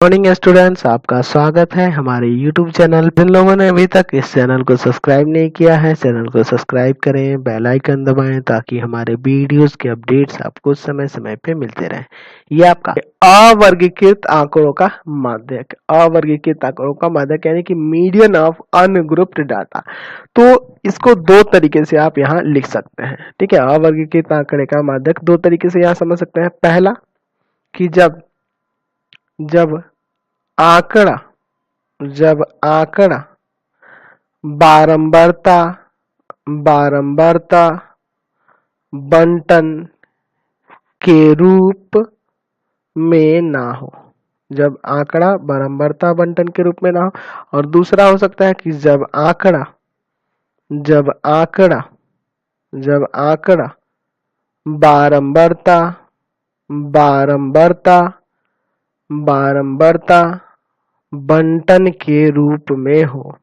Morning students, आपका स्वागत है हमारे YouTube चैनल। जिन लोगों ने अभी तक इस चैनल को सब्सक्राइब नहीं किया है, चैनल को सब्सक्राइब करें, बेल आइकन दबाएं ताकि हमारे वीडियोस के अपडेट्स आपको समय समय पे मिलते रहें। ये आपका अवर्गीकृत आंकड़ों का माध्यक, अवर्गीकृत आंकड़ों का माध्यक यानी कि मीडियन ऑफ अनग्रुप्ड डाटा। तो इसको दो तरीके से आप यहाँ लिख सकते हैं। ठीक है, अवर्गीकृत आंकड़े का माध्यक दो तरीके से यहाँ समझ सकते हैं। पहला कि जब आंकड़ा जब आंकड़ा बारंबारता बारंबारता बंटन के रूप में ना हो, जब आंकड़ा बारंबारता बंटन के रूप में ना हो। और दूसरा हो सकता है कि जब आंकड़ा जब आंकड़ा जब आंकड़ा बारंबारता बारंबारता बारंबारता बंटन के रूप में हो।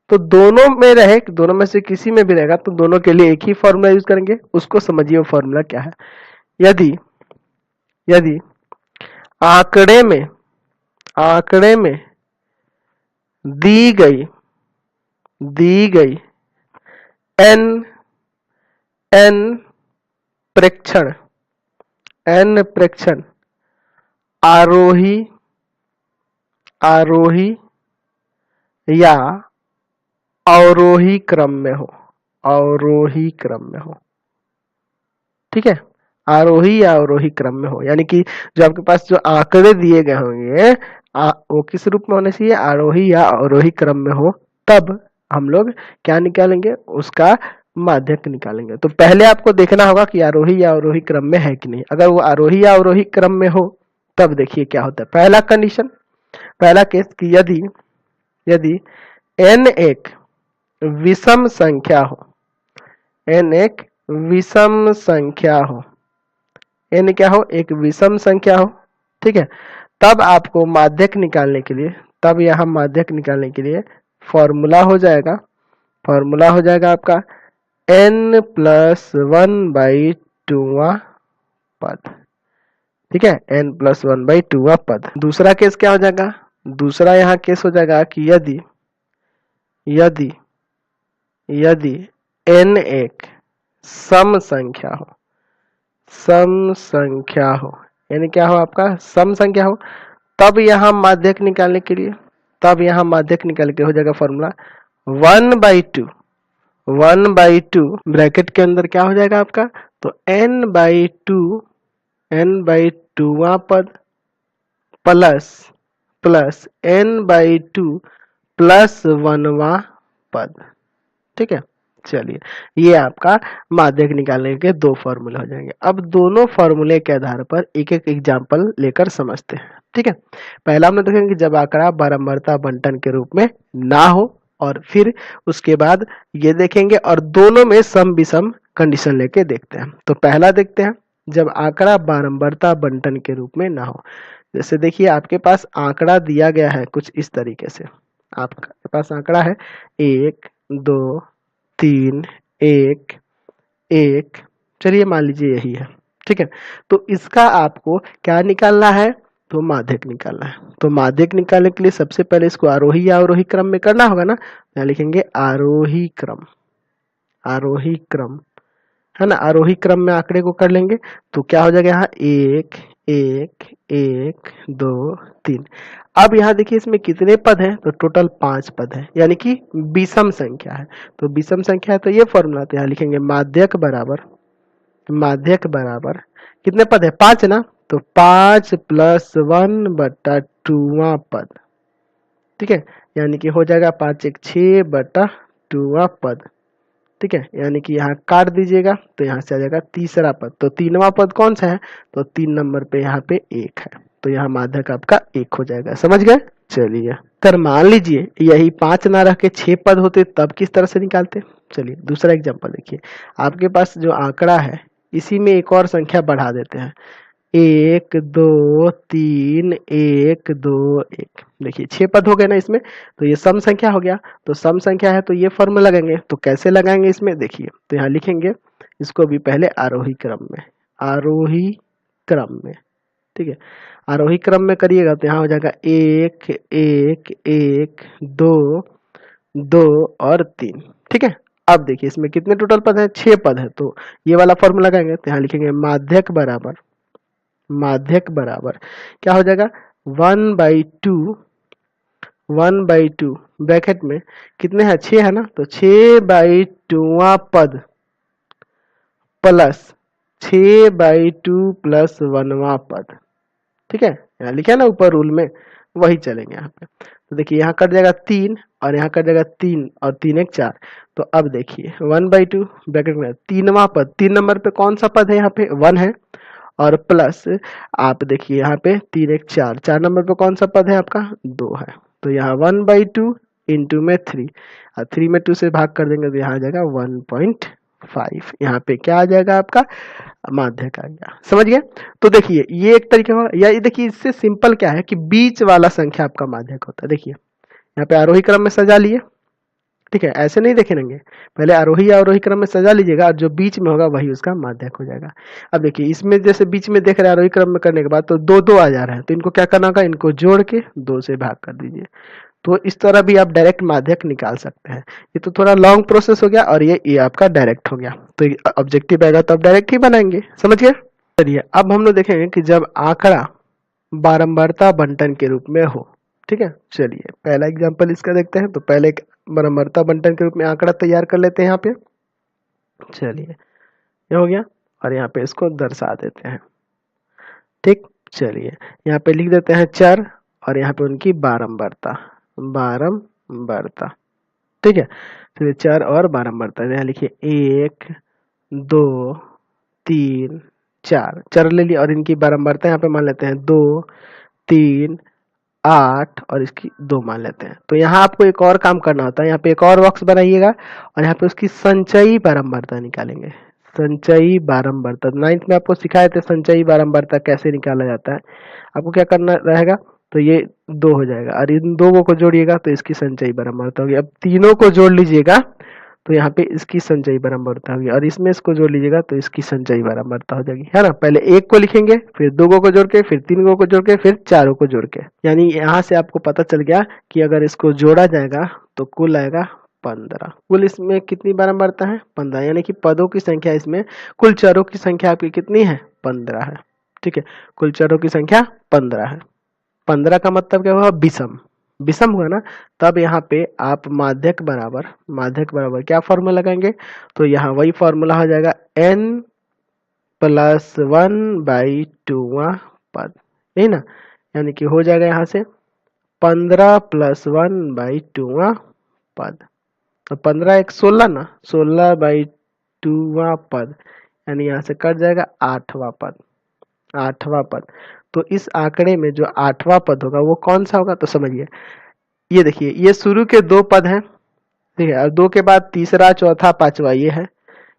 तो दोनों में रहे, दोनों में से किसी में भी रहेगा तो दोनों के लिए एक ही फॉर्मूला यूज करेंगे। उसको समझिए, वो फॉर्मूला क्या है। यदि आंकड़े में दी गई n प्रेक्षण आरोही या अवरोही क्रम में हो, ठीक है, आरोही या अवरोही क्रम में हो, यानी कि जो आपके पास जो आंकड़े दिए गए होंगे वो किस रूप में होने चाहिए, आरोही या अवरोही क्रम में हो। तब हम लोग क्या निकालेंगे, उसका माध्यक निकालेंगे। तो पहले आपको देखना होगा कि आरोही या अवरोही क्रम में है कि नहीं। अगर वो आरोही या अवरोही क्रम में हो तब देखिए क्या होता है। पहला केस कि यदि n एक विषम संख्या हो, n एक विषम संख्या हो, n क्या हो, एक विषम संख्या हो, ठीक है। तब आपको माध्यक निकालने के लिए, तब यहाँ माध्यक निकालने के लिए फॉर्मूला हो जाएगा आपका n प्लस 1/2वां पद, ठीक है, n प्लस 1/2वां पद। दूसरा केस क्या हो जाएगा, दूसरा यहाँ केस हो जाएगा कि यदि n एक सम संख्या हो, यानी क्या हो, आपका सम संख्या हो, तब यहाँ माध्यक निकालने के लिए हो जाएगा फॉर्मूला 1/2 ब्रैकेट के अंदर क्या हो जाएगा आपका, तो n/2वां पद प्लस n/2 प्लस 1वां पद, ठीक है। चलिए, ये आपका माध्यक निकालने के दो फॉर्मूले हो जाएंगे। अब दोनों फॉर्मूले के आधार पर एक एक एग्जाम्पल लेकर समझते हैं, ठीक है। पहला हम लोग देखेंगे जब आंकड़ा बारंबारता बंटन के रूप में ना हो, और फिर उसके बाद ये देखेंगे और दोनों में सम विषम कंडीशन लेके देखते हैं। तो पहला देखते हैं जब आंकड़ा बारंबारता बंटन के रूप में ना हो। जैसे देखिए, आपके पास आंकड़ा दिया गया है कुछ इस तरीके से। आपके पास आंकड़ा है 1 2 3 1 1, चलिए मान लीजिए यही है, ठीक है। तो इसका आपको क्या निकालना है, तो माध्यक निकालना है। तो माध्यक निकालने के लिए सबसे पहले इसको आरोही या अवरोही क्रम में करना होगा ना। यहाँ लिखेंगे आरोही क्रम, है ना। आरोही क्रम में आंकड़े को कर लेंगे तो क्या हो जाएगा, यहाँ 1 1 1 2 3। अब यहाँ देखिए इसमें कितने पद हैं, तो टोटल 5 पद है, यानी कि विषम संख्या है। तो विषम संख्या है तो ये फॉर्मूला, तो यहाँ लिखेंगे माध्यक बराबर कितने पद है, 5 ना, तो 5 प्लस 1/2वां पद, ठीक है। यानी कि हो जाएगा 5 1 6/2वां पद, ठीक है। यानी कि यहाँ काट दीजिएगा तो यहाँ से आ जाएगा तीसरा पद। तो 3वां पद कौन सा है, तो 3 नंबर पे यहाँ पे 1 है, तो यहाँ माध्यक आपका 1 हो जाएगा। समझ गए। चलिए, अगर मान लीजिए यही 5 ना रह के 6 पद होते तब किस तरह से निकालते। चलिए दूसरा एग्जांपल देखिए। आपके पास जो आंकड़ा है इसी में एक और संख्या बढ़ा देते हैं, 1 2 3 1 2 1। देखिए 6 पद हो गए ना इसमें, तो ये सम संख्या हो गया। तो सम संख्या है तो ये फॉर्मूला लगाएंगे। तो कैसे लगाएंगे इसमें, देखिए तो यहाँ लिखेंगे इसको भी पहले आरोही क्रम में, ठीक है। आरोही क्रम में करिएगा तो यहाँ हो जाएगा 1 1 1 2 2 और 3। ठीक है। अब देखिए इसमें कितने टोटल पद हैं, 6 पद है। तो ये वाला फॉर्मूला लगाएंगे तो यहाँ लिखेंगे माध्यक बराबर क्या हो जाएगा 1/2 ब्रैकेट में कितने हैं, 6 है ना, तो 6/2 पद प्लस 6/2 प्लस 1वां पद। ठीक है, यहाँ लिखा है ना ऊपर रूल में, वही चलेंगे यहाँ पे। तो देखिए यहाँ कट जाएगा 3 और यहाँ कट जाएगा 3 और 3 1 4। तो अब देखिए 1/2 ब्रैकेट में 3वां पद, 3 नंबर पे कौन सा पद है, यहाँ पे 1 है, और प्लस आप देखिए यहाँ पे 3 1 4, 4 नंबर पे कौन सा पद है आपका, 2 है। तो यहाँ 1/2 इंटू में 3 और 3 में 2 से भाग कर देंगे तो यहाँ आ जाएगा 1.5। यहाँ पे क्या आ जाएगा आपका, माध्यक आ गया। समझ गए। तो देखिए ये एक तरीका हुआ, या ये देखिए इससे सिंपल क्या है कि बीच वाला संख्या आपका माध्यक होता है। देखिए यहाँ पे आरोही क्रम में सजा लिए, ठीक है, ऐसे नहीं देखेंगे, पहले आरोही या अवरोही क्रम में सजा लीजिएगा और जो बीच में होगा वही उसका माध्यक हो जाएगा। अब देखिए इसमें जैसे बीच में देख रहे हैं आरोही क्रम में करने के बाद तो 2 2 आ जा रहे हैं, तो इनको क्या करना होगा, इनको जोड़ के 2 से भाग कर दीजिए। तो इस तरह भी आप डायरेक्ट माध्यक निकाल सकते हैं। ये तो थोड़ा लॉन्ग प्रोसेस हो गया और ये आपका डायरेक्ट हो गया। तो ऑब्जेक्टिव आएगा तो आप डायरेक्ट ही बनाएंगे। समझ गए। चलिए अब हम लोग देखेंगे कि जब आंकड़ा बारंबारता बंटन के रूप में हो। ठीक है, चलिए पहला एग्जांपल इसका देखते हैं। तो पहले एक बारंबारता बंटन के रूप में आंकड़ा तैयार कर लेते हैं यहाँ पे। चलिए ये हो गया और यहाँ पे इसको दर्शा देते हैं। ठीक, चलिए यहाँ पे लिख देते हैं चर और यहाँ पे उनकी बारंबारता। ठीक है, चलिए चर और बारंबारता यहाँ लिखिए 1 2 3 4 चर ले लिया और इनकी बारंबारता यहाँ पे मान लेते हैं 2 3 8 और इसकी 2 मान लेते हैं। तो यहाँ आपको एक और काम करना होता है, यहाँ पे एक और बॉक्स बनाइएगा और यहाँ पे उसकी संचयी बारंबारता निकालेंगे। संचयी बारंबारता 9th में आपको सिखाए थे संचयी बारंबारता कैसे निकाला जाता है। आपको क्या करना रहेगा, तो ये 2 हो जाएगा और इन 2 को जोड़िएगा तो इसकी संचयी बारंबारता होगी। अब तीनों को जोड़ लीजिएगा तो यहाँ पे इसकी संचयी बारंबारता होगी और इसमें इसको जोड़ लीजिएगा तो इसकी संचयी बारंबारता हो जाएगी, है ना। पहले 1 को लिखेंगे, फिर 2 को जोड़ के, फिर 3 को जोड़ के, फिर 4 को जोड़ के। यानी यहाँ से आपको पता चल गया कि अगर इसको जोड़ा जाएगा तो कुल आएगा 15। कुल इसमें कितनी बारंबारता है, 15, यानी कि पदों की संख्या इसमें, कुल चरों की संख्या आपकी कितनी है, 15 है। ठीक है, कुल चरों की संख्या 15 है। 15 का मतलब क्या हुआ, विषम। विषम हुआ ना, तब यहाँ पे आप माध्यक बराबर क्या फॉर्मूला लगाएंगे, तो यहाँ वही फॉर्मूला हो जाएगा n प्लस 1/2 पद, यही ना, यानी कि हो जाएगा यहाँ से 15 प्लस 1/2 पद। तो 15 1 16 ना, 16/2 पद, यानी यहाँ से कट जाएगा 8वां पद। तो इस आंकड़े में जो 8वां पद होगा वो कौन सा होगा, तो समझिए। ये देखिए ये शुरू के 2 पद हैं, ठीक है, और 2 के बाद तीसरा चौथा पांचवा ये है,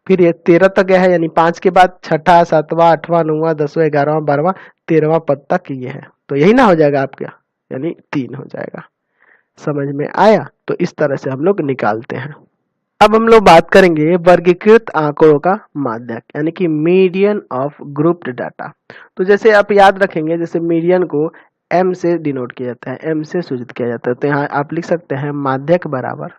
फिर ये 13 तक गया है, यानी 5 के बाद छठा सातवां आठवां नौवां 10वां 11वां 12वां 13वां पद तक ये है। तो यही ना हो जाएगा आपका, यानी 3 हो जाएगा। समझ में आया। तो इस तरह से हम लोग निकालते हैं। अब हम लोग बात करेंगे वर्गीकृत आंकड़ों का माध्यक, यानी कि मीडियन ऑफ ग्रुप्ड डाटा। तो जैसे आप याद रखेंगे, जैसे मीडियन को m से डिनोट किया जाता है, m से सूचित किया जाता है, तो यहाँ आप लिख सकते हैं माध्यक बराबर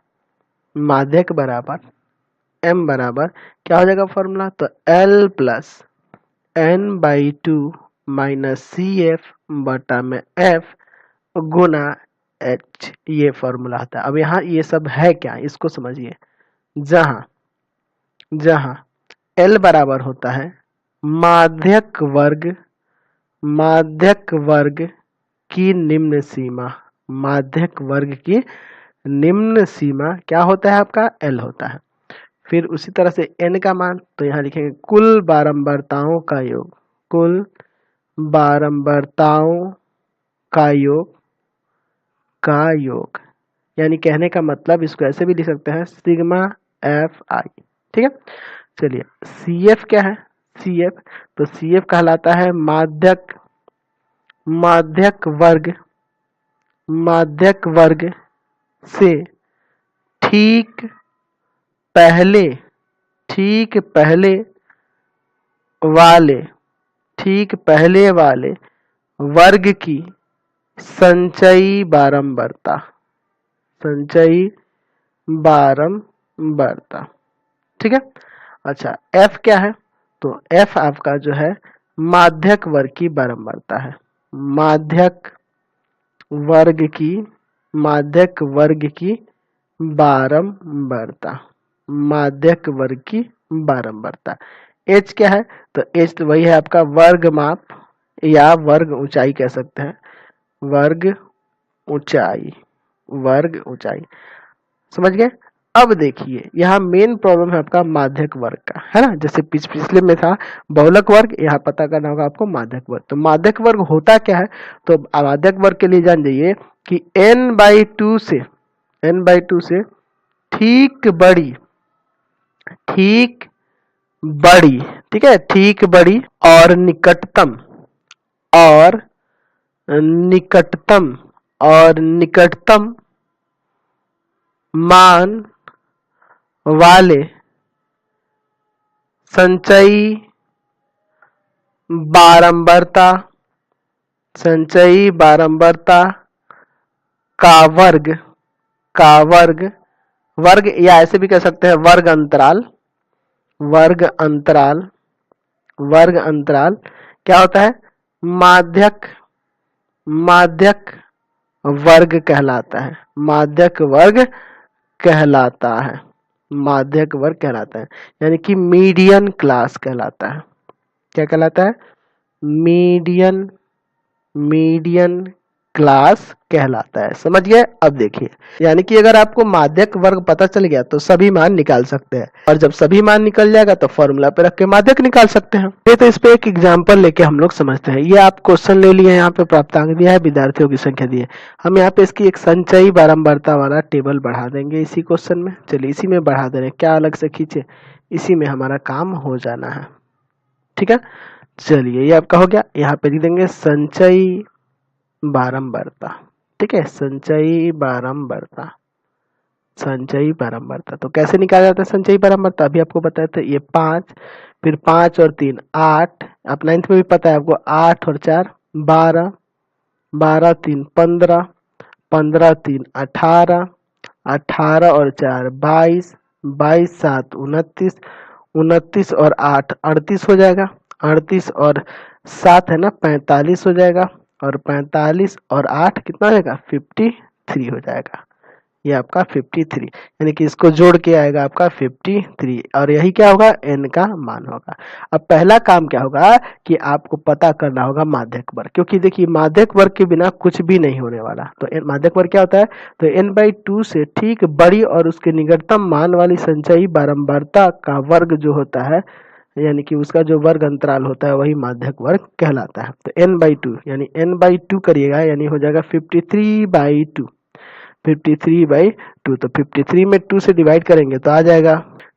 m बराबर क्या हो जाएगा फॉर्मूला, तो l plus n/2 minus CF बटा में f गुना h, ये फॉर्मूला आता है। अब यहाँ ये सब है क्या, इसको समझिए। जहां L बराबर होता है माध्यक वर्ग की निम्न सीमा क्या होता है आपका, L होता है। फिर उसी तरह से n का मान, तो यहाँ लिखेंगे कुल बारंबारताओं का योग, यानी कहने का मतलब इसको ऐसे भी लिख सकते हैं सिग्मा fi। ठीक है, चलिए CF क्या है, तो CF कहलाता है माध्यक वर्ग से ठीक पहले वाले वर्ग की संचयी बारंबारता, संचयी बारंबारता। ठीक है। अच्छा, एफ क्या है? तो एफ आपका जो है माध्यक वर्ग की बारंबारता है। माध्यक वर्ग की, माध्यक वर्ग की बारंबारता, माध्यक वर्ग की बारंबारता। एच क्या है? तो एच तो वही है आपका वर्ग माप या वर्ग ऊंचाई कह सकते हैं, वर्ग ऊंचाई, वर्ग ऊंचाई। समझ गए? अब देखिए यहाँ मेन प्रॉब्लम है आपका माध्यक वर्ग का, है ना। जैसे पिछले में था बहुलक वर्ग, यहाँ पता करना होगा आपको माध्यक वर्ग। तो माध्यक वर्ग होता क्या है? तो माध्यक वर्ग के लिए जान जाइए कि n/2 से, n/2 से ठीक बड़ी, ठीक बड़ी, ठीक है, ठीक बड़ी और निकटतम, और निकटतम, और निकटतम मान वाले संचयी बारंबारता, संचयी बारंबारता का वर्ग, का वर्ग, वर्ग या ऐसे भी कह सकते हैं वर्ग अंतराल, वर्ग अंतराल, वर्ग अंतराल क्या होता है? माध्यक, माध्यक वर्ग कहलाता है, माध्यक वर्ग कहलाता है, माध्यक वर्ग कहलाता है, यानी कि मीडियन क्लास कहलाता है। क्या कहलाता है? मीडियन, मीडियन क्लास कहलाता है। समझ गए? अब देखिए, यानी कि अगर आपको माध्यक वर्ग पता चल गया तो सभी मान निकाल सकते हैं, और जब सभी मान निकल जाएगा तो फॉर्मूला पे रख के माध्यक निकाल सकते हैं। ये तो इस पे एक एग्जांपल लेके हम लोग समझते हैं। ये आप क्वेश्चन ले लिए, यहाँ पे प्राप्तांक दिया है, विद्यार्थियों की संख्या दी है। हम यहाँ पे इसकी एक संचयी बारंबारता वाला टेबल बढ़ा देंगे इसी क्वेश्चन में। चलिए इसी में बढ़ा दे रहे हैं, क्या अलग से खींचे, इसी में हमारा काम हो जाना है। ठीक है, चलिए ये आपका हो गया। यहाँ पे लिख देंगे संचयी बारंबारता। ठीक है, संचयी बारंबारता, संचयी बारंबारता। तो कैसे निकाला जाता है संचयी बारंबारता? अभी आपको बताया था, ये 5, फिर 5 और 3 8, आप 9th में भी पता है आपको, 8 और 4 12, 12 3 15, 15 3 18, 18 और 4 22, 22 7 29, 29 और 8 38 हो जाएगा, 38 और 7 है ना 45 हो जाएगा, और 45 और 8 कितना हो जाएगा? 53 हो जाएगा। ये आपका 53, यानी कि इसको जोड़ के आएगा आपका 53, और यही क्या होगा? n का मान होगा। अब पहला काम क्या होगा कि आपको पता करना होगा माध्यक वर्ग, क्योंकि देखिए माध्यक वर्ग के बिना कुछ भी नहीं होने वाला। तो माध्यक वर्ग क्या होता है? तो n/2 से ठीक बड़ी और उसके निकटतम मान वाली संचयी बारंबारता का वर्ग जो होता है, यानी कि उसका जो वर्ग अंतराल होता है, वही माध्यक वर्ग कहलाता है। तो n/2 यानी n/2 करिएगा, यानी हो जाएगा 53/2, 53/2। तो 53 में 2 से डिवाइड करेंगे तो आ जाएगा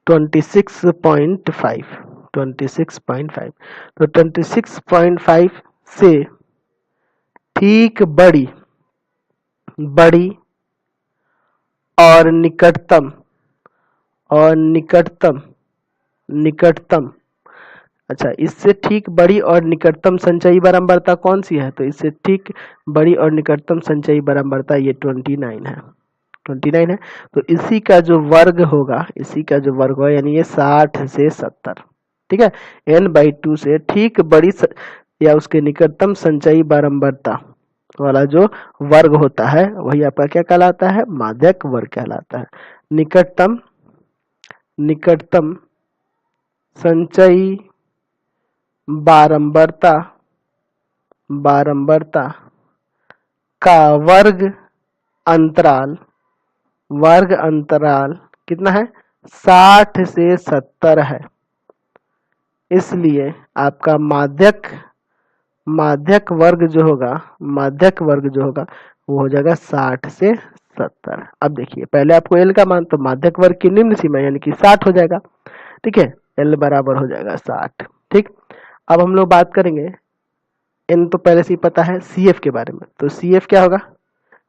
26.5, 26.5। तो 26.5 से ठीक बड़ी, बड़ी और निकटतम, और निकटतम, निकटतम, अच्छा इससे ठीक बड़ी और निकटतम संचयी बारंबारता कौन सी है? तो इससे ठीक बड़ी और निकटतम संचयी बारंबारता ये 29 है, 29 है। तो इसी का जो वर्ग होगा, इसी का जो वर्ग होगा, यानी ये 60 से 70। ठीक है, n/2 से ठीक बड़ी या उसके निकटतम संचयी बारंबारता वाला जो वर्ग होता है, वही आपका क्या कहलाता है? माध्यक वर्ग कहलाता है। निकटतम, निकटतम संचयी बारंबारता, बारंबारता का वर्ग अंतराल, वर्ग अंतराल कितना है? 60 से 70 है। इसलिए आपका माध्यक, माध्यक वर्ग जो होगा, माध्यक वर्ग जो होगा वो हो जाएगा 60 से 70। अब देखिए पहले आपको एल का मान, तो माध्यक वर्ग की निम्न सीमा यानी कि 60 हो जाएगा। ठीक है, एल बराबर हो जाएगा 60। ठीक, अब हम लोग बात करेंगे, एन तो पहले से ही पता है, सी एफ के बारे में। तो सी एफ क्या होगा?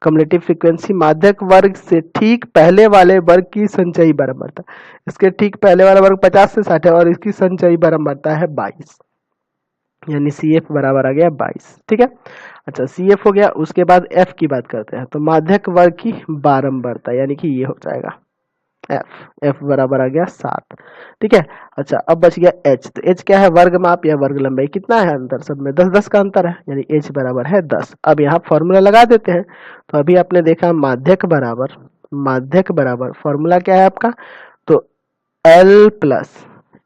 कम्युलेटिव फ्रीक्वेंसी, माध्यक वर्ग से ठीक पहले वाले वर्ग की संचयी बारंबारता। इसके ठीक पहले वाला वर्ग 50 से 60 है और इसकी संचयी बारंबारता है 22। यानी सी एफ बराबर आ गया 22। ठीक है, अच्छा सी एफ हो गया। उसके बाद एफ की बात करते हैं, तो माध्यक वर्ग की बारंबारता यानी कि ये हो जाएगा एफ। एफ बराबर आ गया 7। ठीक है, अच्छा अब बच गया एच। तो एच क्या है, वर्ग माप या वर्ग लंबाई। कितना है अंतर सब में, 10-10 का अंतर है, यानी एच बराबर है 10। अब यहाँ फॉर्मूला लगा देते हैं। तो अभी आपने देखा माध्यक बराबर फॉर्मूला क्या है आपका, तो एल प्लस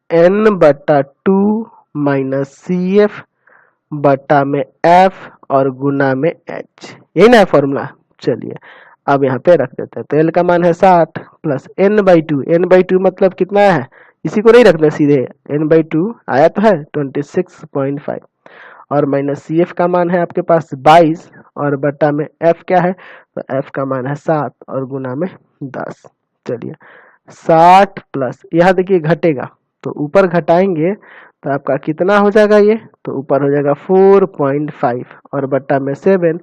एन बटा 2 माइनस सी एफ बटा में एफ और गुना में एच, यही ना है फॉर्मूला। चलिए अब यहाँ पे रख देते हैं, तो एल का मान है 60 प्लस एन बाई टू मतलब कितना है, इसी को नहीं रखना सीधे, n/2 आया तो है 26.5 और माइनस सी एफ का मान है आपके पास 22 और बटा में एफ क्या है, तो एफ का मान है 7 और गुना में 10। चलिए 60 प्लस यहाँ देखिए घटेगा, तो ऊपर घटाएंगे तो आपका कितना हो जाएगा ये, तो ऊपर हो जाएगा 4.5 और बट्टा में 7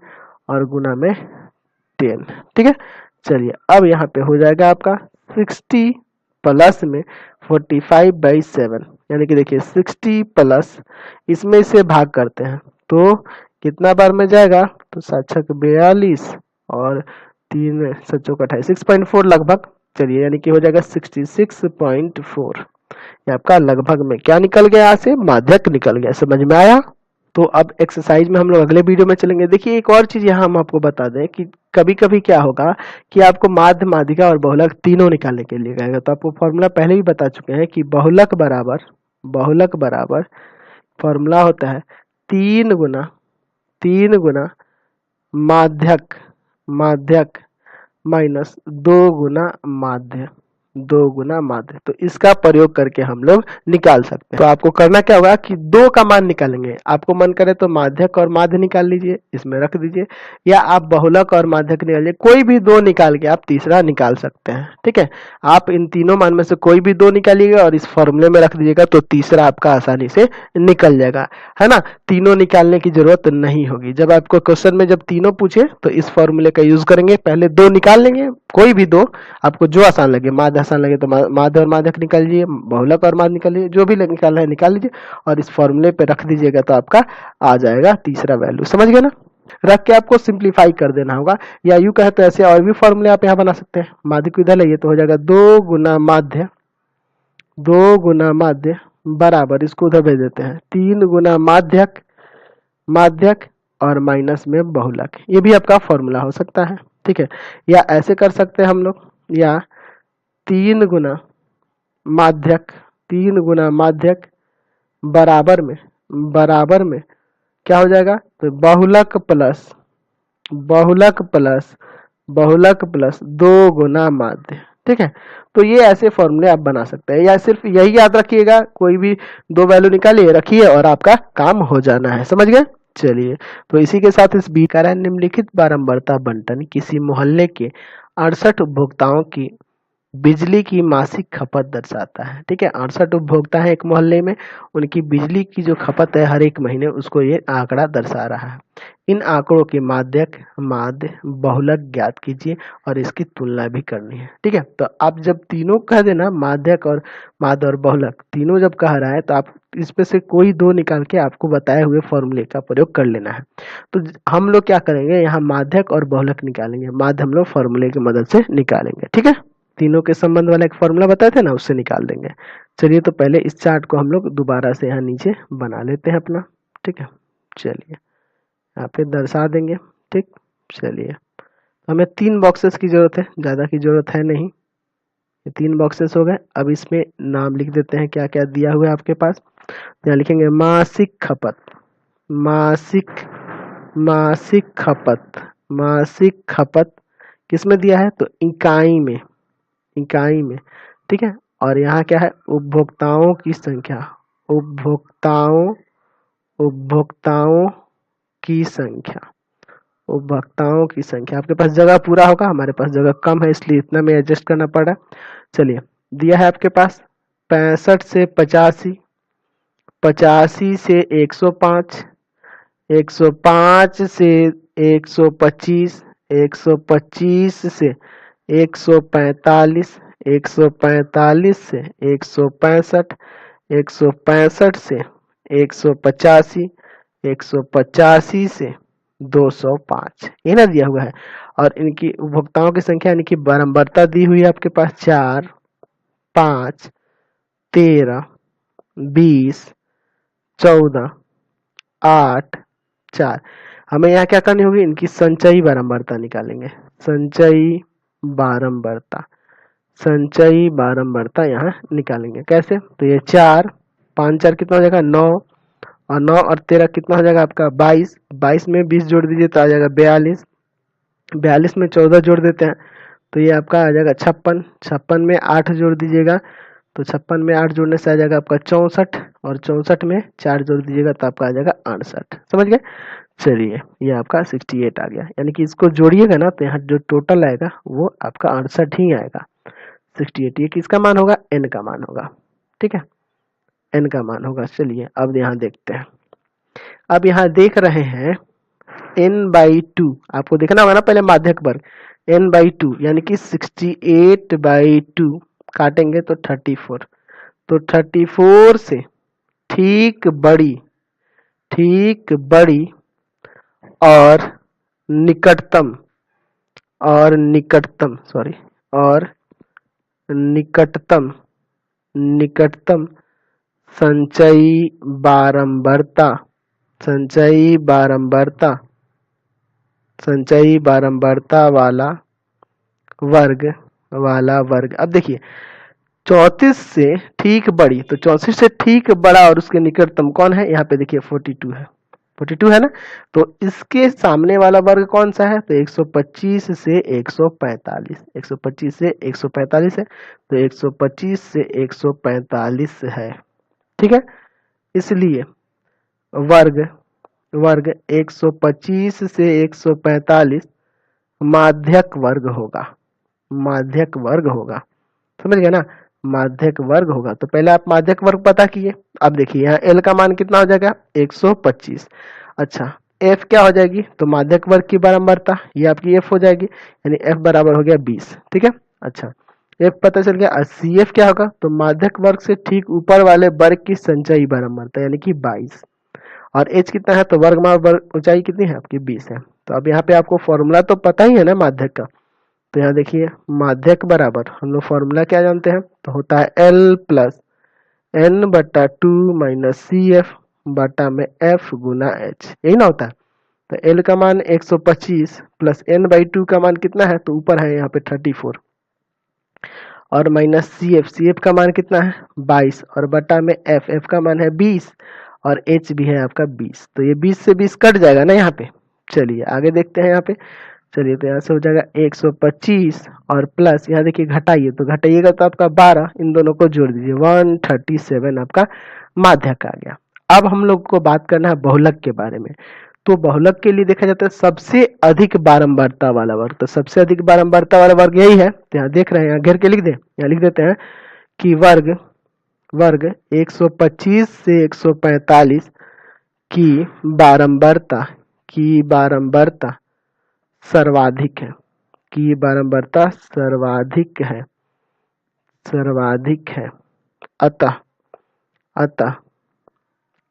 और गुना में 10। ठीक है, चलिए अब यहाँ पे हो जाएगा आपका 60 प्लस में 45/7, यानी कि देखिए 60 प्लस इसमें से भाग करते हैं तो कितना बार में जाएगा, तो 7×6 = 42 और 3×7 = 6.4 लगभग। चलिए यानी कि हो जाएगा 66.4। ये आपका लगभग में क्या निकल गया, यहाँ से माध्यक निकल गया। समझ में आया। तो अब एक्सरसाइज में हम लोग अगले वीडियो में चलेंगे। देखिए एक और चीज यहाँ हम आपको बता दें कि कभी कभी क्या होगा कि आपको माध्य, माध्यिका और बहुलक तीनों निकालने के लिए कहेगा, तो आपको फॉर्मूला पहले ही बता चुके हैं कि बहुलक बराबर फॉर्मूला होता है 3 गुना माध्यक माइनस 2 गुना माध्य। तो इसका प्रयोग करके हम लोग निकाल सकते हैं। तो आपको करना क्या होगा कि 2 का मान निकालेंगे। आपको मन करे तो माध्यक और माध्य निकाल लीजिए, इसमें रख दीजिए, या आप बहुलक और माध्यक निकालिए, कोई भी 2 निकाल के आप तीसरा निकाल सकते हैं। ठीक है, आप इन तीनों मान में से कोई भी 2 निकालिएगा और इस फॉर्मूले में रख दीजिएगा, तो तीसरा आपका आसानी से निकल जाएगा, है ना। तीनों निकालने की जरूरत नहीं होगी। जब आपको क्वेश्चन में जब तीनों पूछे तो इस फॉर्मूले का यूज करेंगे, पहले 2 निकाल लेंगे, कोई भी 2 आपको जो आसान लगे, माध्य आसान लगे तो माध्य और माध्यक निकाल लीजिए, बहुलक और माध्य निकाल लीजिए, जो भी निकालना है निकाल लीजिए और इस फॉर्मूले पे रख दीजिएगा, तो आपका आ जाएगा तीसरा वैल्यू। समझ गए ना। रख के आपको सिंप्लीफाई कर देना होगा, या यूं कहे तो ऐसे और भी फॉर्मूले आप यहाँ बना सकते हैं। माध्य को इधर लाइए तो हो जाएगा 2 गुना माध्य बराबर, इसको उधर भेज देते हैं, 3 गुना माध्यक और माइनस में बहुलक। ये भी आपका फॉर्मूला हो सकता है। ठीक है, या ऐसे कर सकते हैं हम लोग, या 3 गुना माध्यक बराबर में क्या हो जाएगा, तो बहुलक प्लस 2 गुना माध्य। ठीक है, तो ये ऐसे फॉर्मूले आप बना सकते हैं, या सिर्फ यही याद रखिएगा, कोई भी 2 वैल्यू निकालिए रखिए और आपका काम हो जाना है। समझ गए। चलिए, तो इसी के साथ इस बी कारण निम्नलिखित बारंबारता बंटन किसी मोहल्ले के 68 उपभोक्ताओं की बिजली की मासिक खपत दर्शाता है। ठीक है, 68 उपभोक्ता है एक मोहल्ले में, उनकी बिजली की जो खपत है हर एक महीने, उसको ये आंकड़ा दर्शा रहा है। इन आंकड़ों के माध्यक, माध्य, बहुलक ज्ञात कीजिए और इसकी तुलना भी करनी है। ठीक है, तो आप जब तीनों कह देना, माध्यक और माध्य और बहुलक तीनों जब कह रहा है, तो आप इसमें से कोई 2 निकाल के आपको बताए हुए फॉर्मूले का प्रयोग कर लेना है। तो हम लोग क्या करेंगे, यहाँ माध्यक और बहुलक निकालेंगे, माध्य हम लोग फॉर्मूले की मदद से निकालेंगे। ठीक है, तीनों के संबंध वाला एक फॉर्मूला बताए थे ना, उससे निकाल देंगे। चलिए, तो पहले इस चार्ट को हम लोग दोबारा से यहाँ नीचे बना लेते हैं अपना। ठीक है, चलिए यहाँ पे दर्शा देंगे। ठीक, चलिए हमें 3 बॉक्सेस की जरूरत है, ज़्यादा की जरूरत है नहीं। ये 3 बॉक्सेस हो गए। अब इसमें नाम लिख देते हैं, क्या क्या दिया हुआ है आपके पास। यहाँ लिखेंगे मासिक खपत किसमें दिया है, तो इकाई में। ठीक है, और यहाँ क्या है, उपभोक्ताओं की संख्या आपके पास जगह पूरा होगा, हमारे पास जगह कम है इसलिए इतना में एडजस्ट करना पड़ रहा है। चलिए, दिया है आपके पास 65 से 85, 85 से 105, 105 से 125, 125 से 145, 145 से 165, 165 से 185, 185 से 205 ये ना दिया हुआ है। और इनकी उपभोक्ताओं की संख्या यानी कि बारंबारता दी हुई है आपके पास 4, 5, 13, 20, 14, 8, 4। हमें यहाँ क्या करनी होगी, इनकी संचयी बारंबारता निकालेंगे। संचयी बारंबारता, संचयी बारंबारता यहाँ निकालेंगे कैसे, तो ये 4, 5 4 कितना हो जाएगा 9, और 9 और 13 कितना हो जाएगा आपका 22, 22 में 20 जोड़ दीजिए तो आ जाएगा 42, 42 में 14 जोड़ देते हैं तो ये आपका आ जाएगा 56, 56 में 8 जोड़ दीजिएगा तो 56 में 8 जोड़ने से आ जाएगा आपका 64, और 64 में 4 जोड़ दीजिएगा तो आपका आ जाएगा 68। समझ गए। चलिए ये आपका 68 आ गया, यानी कि इसको जोड़िएगा ना तो यहाँ जो टोटल आएगा वो आपका 68 ही आएगा। 68 ये किसका मान होगा, n का मान होगा। ठीक है, n का मान होगा। चलिए अब यहाँ देखते हैं। अब यहाँ देख रहे हैं n/2, आपको देखना होगा ना पहले माध्यक वर्ग, n/2 यानी कि 68/2 काटेंगे तो 34, तो 34 से ठीक बड़ी और निकटतम निकटतम संचयी बारंबारता वाला वर्ग। अब देखिए 34 से ठीक बड़ी, तो 34 से ठीक बड़ा और उसके निकटतम कौन है, यहाँ पे देखिए 42 है, 42 है ना, तो इसके सामने वाला वर्ग कौन सा है, तो 125 से 145, 125 से 145 है, तो 125 से 145 है। ठीक है, इसलिए वर्ग 125 से 145 माध्यक वर्ग होगा। समझ गए ना, माध्यक वर्ग होगा। तो पहले आप माध्यक वर्ग पता किए। अब देखिए यहाँ L का मान कितना हो जाएगा 125। अच्छा F क्या हो जाएगी, तो माध्यक वर्ग की बारंबारता ये आपकी F हो जाएगी, यानी F बराबर हो गया 20। ठीक है, अच्छा F पता चल गया। CF क्या होगा, तो माध्यक वर्ग से ठीक ऊपर वाले वर्ग की संचयी बारंबारता यानी कि 22, और H कितना है, तो वर्गमूल वर्ग ऊंचाई कितनी है आपकी 20 है। तो अब यहाँ पे आपको फॉर्मूला तो पता ही है ना माध्यक का, तो यहाँ देखिए माध्यक बराबर हम लोग फॉर्मूला क्या जानते हैं, तो होता है L plus n/2 minus CF बटा में F गुना H, यही ना होता है। तो L का मान 125 प्लस n/2 का मान कितना है, तो ऊपर है यहाँ पे 34, और माइनस CF का मान कितना है 22, और बटा में F का मान है 20, और H भी है आपका 20, तो ये 20 से 20 कट जाएगा ना यहाँ पे। चलिए आगे देखते हैं यहाँ पे। चलिए तो यहाँ से हो जाएगा 125 और प्लस यहाँ देखिए घटाइए, तो घटाइएगा तो आपका 12, इन दोनों को जोड़ दीजिए 137 आपका माध्यक आ गया। अब हम लोग को बात करना है बहुलक के बारे में। तो बहुलक के लिए देखा जाता है सबसे अधिक बारंबारता वाला वर्ग, तो सबसे अधिक बारंबारता वाला वर्ग यही है। तो यहाँ देख रहे हैं, यहाँ घेर के लिख दें, यहाँ लिख देते हैं कि वर्ग 125 से 145 की बारंबारता सर्वाधिक है, की बारंबारता सर्वाधिक है।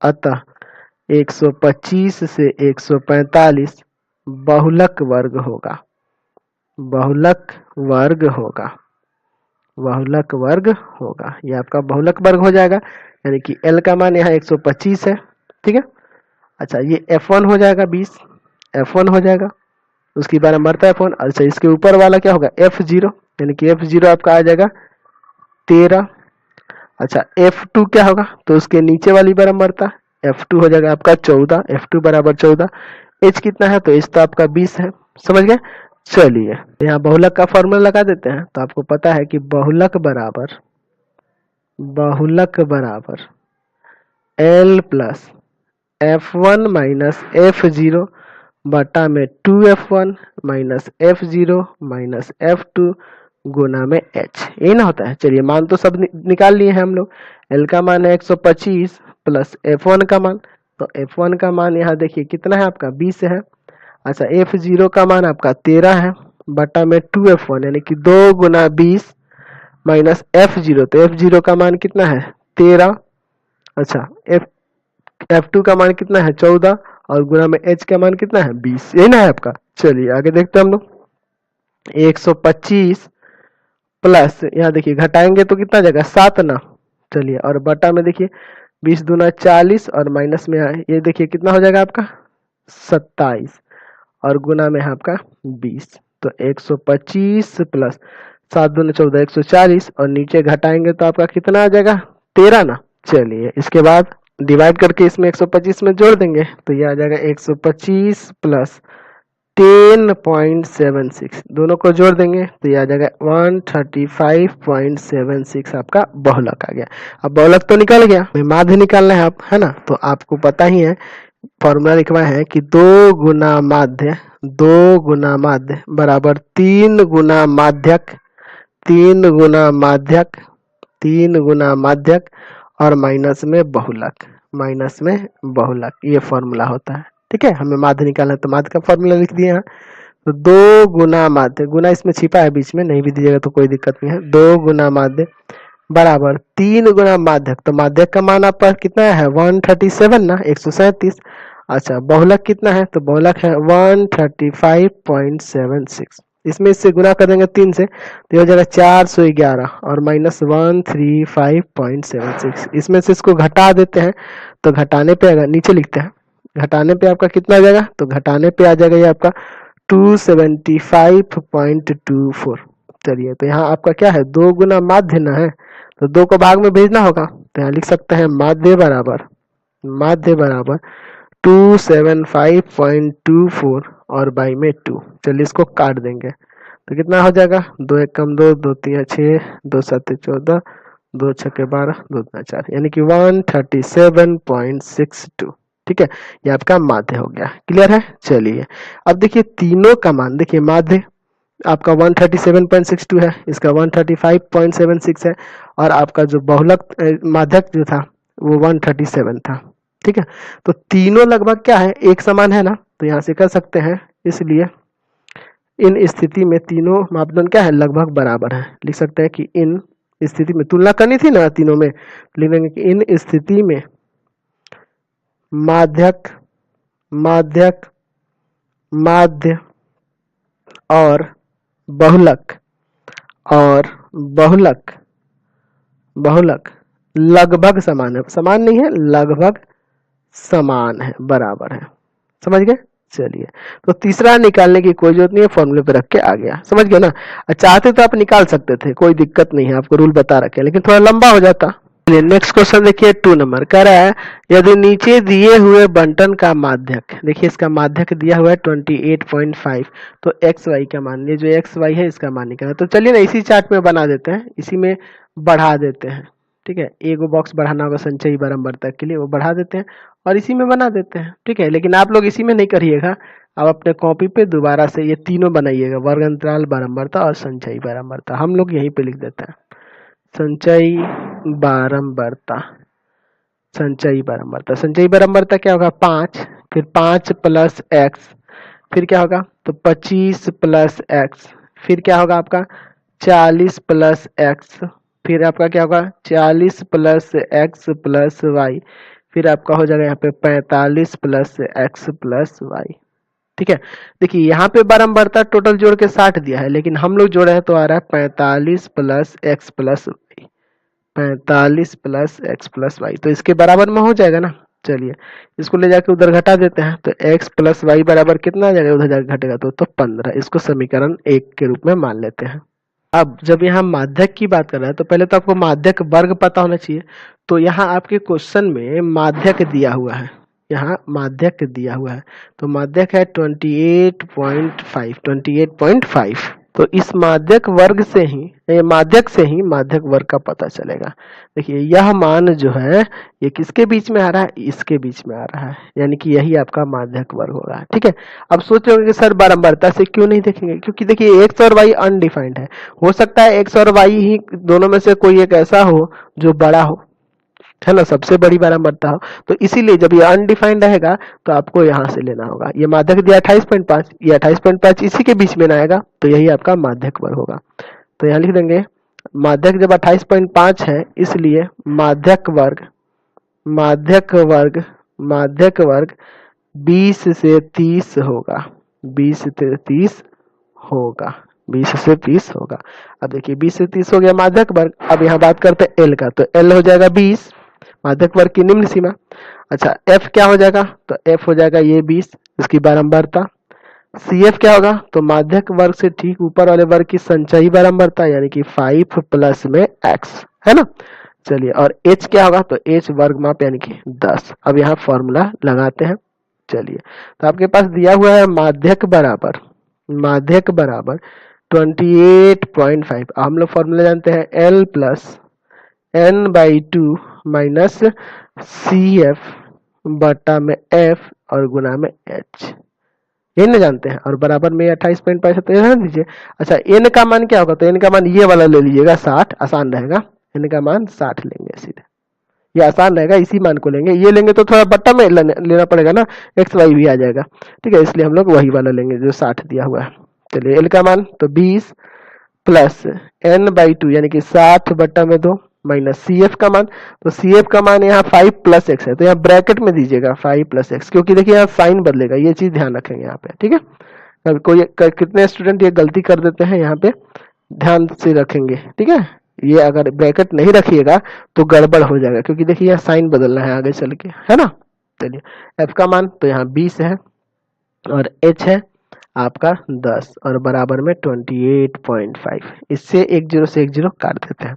अतः 125 से 145 बहुलक वर्ग होगा। ये आपका बहुलक वर्ग हो जाएगा, यानी कि L का मान यहाँ 125 है। ठीक है, अच्छा ये F1 हो जाएगा 20, F1 हो जाएगा, उसकी बारंबारता F1। अच्छा इसके ऊपर वाला क्या होगा F0, यानी कि F0 आपका आ जाएगा 13। अच्छा F2 क्या होगा, तो उसके नीचे वाली बारंबारता F2 हो जाएगा आपका 14, F2 बराबर 14। H कितना है, तो H तो आपका 20 है। समझ गए। चलिए यहाँ बहुलक का फॉर्मूला लगा देते हैं, तो आपको पता है कि बहुलक बराबर L plus F1 minus F0 बटा में 2F1 minus F0 minus F2 गुना में H, ये ना होता है। चलिए मान तो सब निकाल लिए हैं हम लोग। L का मान है 125 प्लस F1 का मान, तो F1 का मान यहाँ देखिए कितना है आपका 20 है। अच्छा F0 का मान आपका 13 है बटा में 2F1 यानी कि 2 गुना 20 माइनस F0, तो F0 का मान कितना है 13। अच्छा F2 का मान कितना है 14 और गुना में H का मान कितना है 20, यही ना है आपका। चलिए आगे देखते हैं हम लोग। 125 प्लस, यहाँ देखिए घटाएंगे तो कितना जाएगा 7 ना। चलिए और बटा में देखिए 20 दूना 40 और माइनस में ये देखिए कितना हो जाएगा आपका 27 और गुना में है आपका 20। तो 125 प्लस 7 दूना 14 140 और नीचे घटाएंगे तो आपका कितना आ जाएगा 13 ना। चलिए इसके बाद डिवाइड करके इसमें 125 में जोड़ देंगे तो ये आ जाएगा 125 प्लस 10.76, दोनों को जोड़ देंगे तो ये आ जाएगा 135.76 आपका बहुलक आ गया। अब बहुलक तो निकल गया, माध्य निकालना है आप, है ना। तो आपको पता ही है फॉर्मूला लिखवा है कि 2 गुना माध्य बराबर 3 गुना माध्यक 3 गुना माध्यक 3 गुना माध्यक और माइनस में बहुलक, ये फॉर्मूला होता है। ठीक है, हमें माध्य निकालना है तो माध्य का फॉर्मूला लिख दिए यहाँ। तो 2 गुना माध्य, गुना इसमें छिपा है बीच में, नहीं भी दीजिएगा तो कोई दिक्कत नहीं है। 2 गुना माध्य बराबर 3 गुना माध्यक, तो माध्यक का मान आपका कितना है 137 ना, 137। अच्छा बहुलक कितना है, तो बहुलक है 135.76। इसमें इससे गुना कर देंगे 3 से तो हो जाएगा 411 और माइनस 135.76। इसमें से इसको घटा देते हैं तो घटाने पे आएगा, नीचे लिखते हैं, घटाने पे आपका कितना आ जाएगा, तो घटाने पे आ जाएगा ये आपका 275.24। चलिए तो यहाँ आपका क्या है 2 गुना माध्य ना है, तो 2 को भाग में भेजना होगा तो यहाँ लिख सकते हैं माध्य बराबर 275.24 और बाई में 2। चलिए इसको काट देंगे तो कितना हो जाएगा 2 1 कम 2 2 3 6 2 7 14 2 6 12 2 3 4, यानी कि 137.62। ठीक है, ये आपका माध्य हो गया। क्लियर है। चलिए अब देखिए तीनों का मान, देखिए माध्य आपका 137.62 है, इसका 135.76 है और आपका जो बहुलक माध्यक जो था वो 137 था। ठीक है, तो तीनों लगभग क्या है एक समान है ना, तो यहाँ से कर सकते हैं, इसलिए इन स्थिति में तीनों मापदंड क्या है लगभग बराबर है। लिख सकते हैं कि इन स्थिति में तुलना करनी थी ना तीनों में, लिख देंगे कि इन स्थिति में माध्यक माध्य और बहुलक लगभग समान है, समान नहीं है लगभग समान है, बराबर है। समझ गए। चलिए तो तीसरा निकालने की कोई जरूरत नहीं है, फॉर्मूले पे रख के आ गया, समझ गए ना। चाहते तो आप निकाल सकते थे, कोई दिक्कत नहीं है, आपको रूल बता रखे, लेकिन थोड़ा लंबा हो जाता। नेक्स्ट क्वेश्चन देखिए 2 नंबर कह रहा है यदि नीचे दिए हुए बंटन का माध्यक, देखिए इसका माध्यक दिया हुआ है 28.5, तो एक्स वाई का मान, ये जो एक्स वाई है इसका मान निकालना। तो चलिए ना इसी चार्ट में बना देते हैं, इसी में बढ़ा देते हैं। ठीक है, एगो बॉक्स बढ़ाना होगा संचयी बारंबारता के लिए, वो बढ़ा देते हैं और इसी में बना देते हैं। ठीक है, लेकिन आप लोग इसी में नहीं करिएगा, आप अपने कॉपी पे दोबारा से ये तीनों बनाइएगा, वर्ग अंतराल बारंबारता और संचयी बारंबारता, हम लोग यहीं पे लिख देते हैं संचयी बारंबारता। संचयी बारंबारता क्या होगा 5, फिर 5 प्लस एक्स, फिर क्या होगा तो 25 प्लस एक्स, फिर क्या होगा आपका 40 प्लस एक्स, फिर आपका क्या होगा 40 प्लस एक्स प्लस वाई, फिर आपका हो जाएगा यहाँ पे 45 प्लस एक्स प्लस वाई। ठीक है, देखिए यहाँ पे बारंबारता टोटल जोड़ के 60 दिया है, लेकिन हम लोग जोड़े हैं तो आ रहा है 45 plus x plus y, 45 plus x plus y, तो इसके बराबर में हो जाएगा ना। चलिए इसको ले जाके उधर घटा देते हैं तो x प्लस वाई बराबर कितना आ जाएगा, उधर जाकर घटेगा तो 15, इसको समीकरण 1 के रूप में मान लेते हैं। अब जब यहाँ माध्यक की बात कर रहा है तो पहले तो आपको माध्यक वर्ग पता होना चाहिए, तो यहाँ आपके क्वेश्चन में माध्यक दिया हुआ है, यहाँ माध्यक दिया हुआ है, तो माध्यक है 28.5, तो इस माध्यक वर्ग से ही माध्यक वर्ग का पता चलेगा। देखिए यह मान जो है ये किसके बीच में आ रहा है, इसके बीच में आ रहा है, यानी कि यही आपका माध्यक वर्ग होगा। ठीक है, अब सोच रहे होंगे कि सर बारंबारता से क्यों नहीं देखेंगे, क्योंकि देखिए एक्स और वाई अनडिफाइंड है, हो सकता है एक्स और वाई ही दोनों में से कोई एक ऐसा हो जो बड़ा हो, है ना, सबसे बड़ी बारंबारता हो, तो इसीलिए जब ये अनडिफाइंड रहेगा तो आपको यहाँ से लेना होगा। ये माध्यक दिया 28.5, ये 28.5 इसी के बीच में ना आएगा, तो यही आपका माध्यक वर्ग होगा। तो यहाँ लिख देंगे माध्यक जब 28.5 है, इसलिए माध्यक वर्ग माध्यक वर्ग 20 से 30 होगा, 20 से 30 होगा, 20 से 30 होगा। अब देखिए 20 से 30 हो गया माध्यक वर्ग। अब यहाँ बात करते हैं एल का, तो एल हो जाएगा 20, माध्यक वर्ग की निम्न सीमा। अच्छा एफ क्या हो जाएगा, तो एफ हो जाएगा ये 20, इसकी बारंबारता। सी एफ क्या होगा, तो माध्यक वर्ग से ठीक ऊपर वाले वर्ग की संचयी बारंबारता, यानी कि 5 प्लस में एक्स, है ना। चलिए, और एच क्या होगा, तो एच वर्ग माप यानी कि 10। अब यहाँ फॉर्मूला लगाते हैं। चलिए, तो आपके पास दिया हुआ है माध्यक बराबर 28.5। हम लोग फॉर्मूला जानते हैं l plus n by 2 minus c f बटा में एफ और गुना में एच, ये ना जानते हैं। और बराबर में 28.5 तो यहाँ दीजिए। अच्छा एन का मान क्या होगा, तो एन का मान ये वाला ले लीजिएगा 60, आसान रहेगा। एन का मान 60 लेंगे सीधे, ये आसान रहेगा, इसी मान को लेंगे। ये लेंगे तो थोड़ा बट्टा में लेना पड़ेगा ना, एक्स वाई भी आ जाएगा, ठीक है, इसलिए हम लोग वही वाला लेंगे जो 60 दिया हुआ है। चलिए एल का मान तो 20 प्लस एन बाई 2 यानी कि 60 बट्टा में 2 माइनस सी एफ का मान, तो सी एफ का मान यहाँ 5 प्लस एक्स है, तो यहाँ ब्रैकेट में दीजिएगा 5 प्लस एक्स, क्योंकि देखिए यहाँ साइन बदलेगा, ये चीज ध्यान रखेंगे यहाँ पे, ठीक है। अब कितने स्टूडेंट ये गलती कर देते हैं, यहाँ पे ध्यान से रखेंगे, ठीक है। ये अगर ब्रैकेट नहीं रखिएगा तो गड़बड़ हो जाएगा, क्योंकि देखिए यहाँ साइन बदलना है आगे चल के, है ना। चलिए एफ का मान तो यहाँ 20 है और एच है आपका 10 और बराबर में 28.5। इससे एक जीरो से एक जीरो काट देते हैं।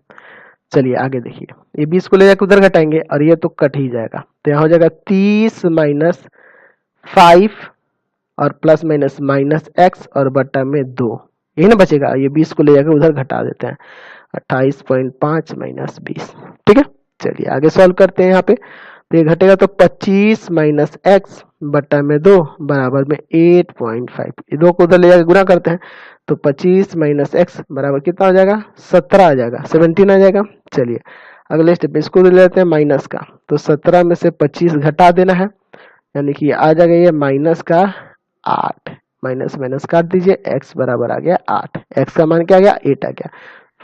चलिए आगे देखिए, ये 20 को ले जाकर उधर घटाएंगे और ये तो कट ही जाएगा, तो यहाँ हो जाएगा 30 माइनस 5 और प्लस माइनस माइनस एक्स और बटा में 2, यही ना बचेगा। ये 20 को ले जाकर उधर घटा देते हैं, 28.5 माइनस 20, ठीक है। चलिए आगे सॉल्व करते हैं। यहाँ पे तो ये घटेगा तो 25 माइनस एक्स बटा में 2 बराबर में 8.5, ये 2 को उधर ले जाकर गुना करते हैं, तो 25 माइनस एक्स बराबर कितना हो जाएगा, 17 आ जाएगा, 17 आ जाएगा। चलिए अगले स्टेप इसको ले लेते हैं माइनस का, तो 17 में से 25 घटा देना है, यानी कि आ जाएगा ये माइनस का 8, माइनस माइनस काट दीजिए, x बराबर आ गया 8, x का मान क्या आ गया 8 आ गया।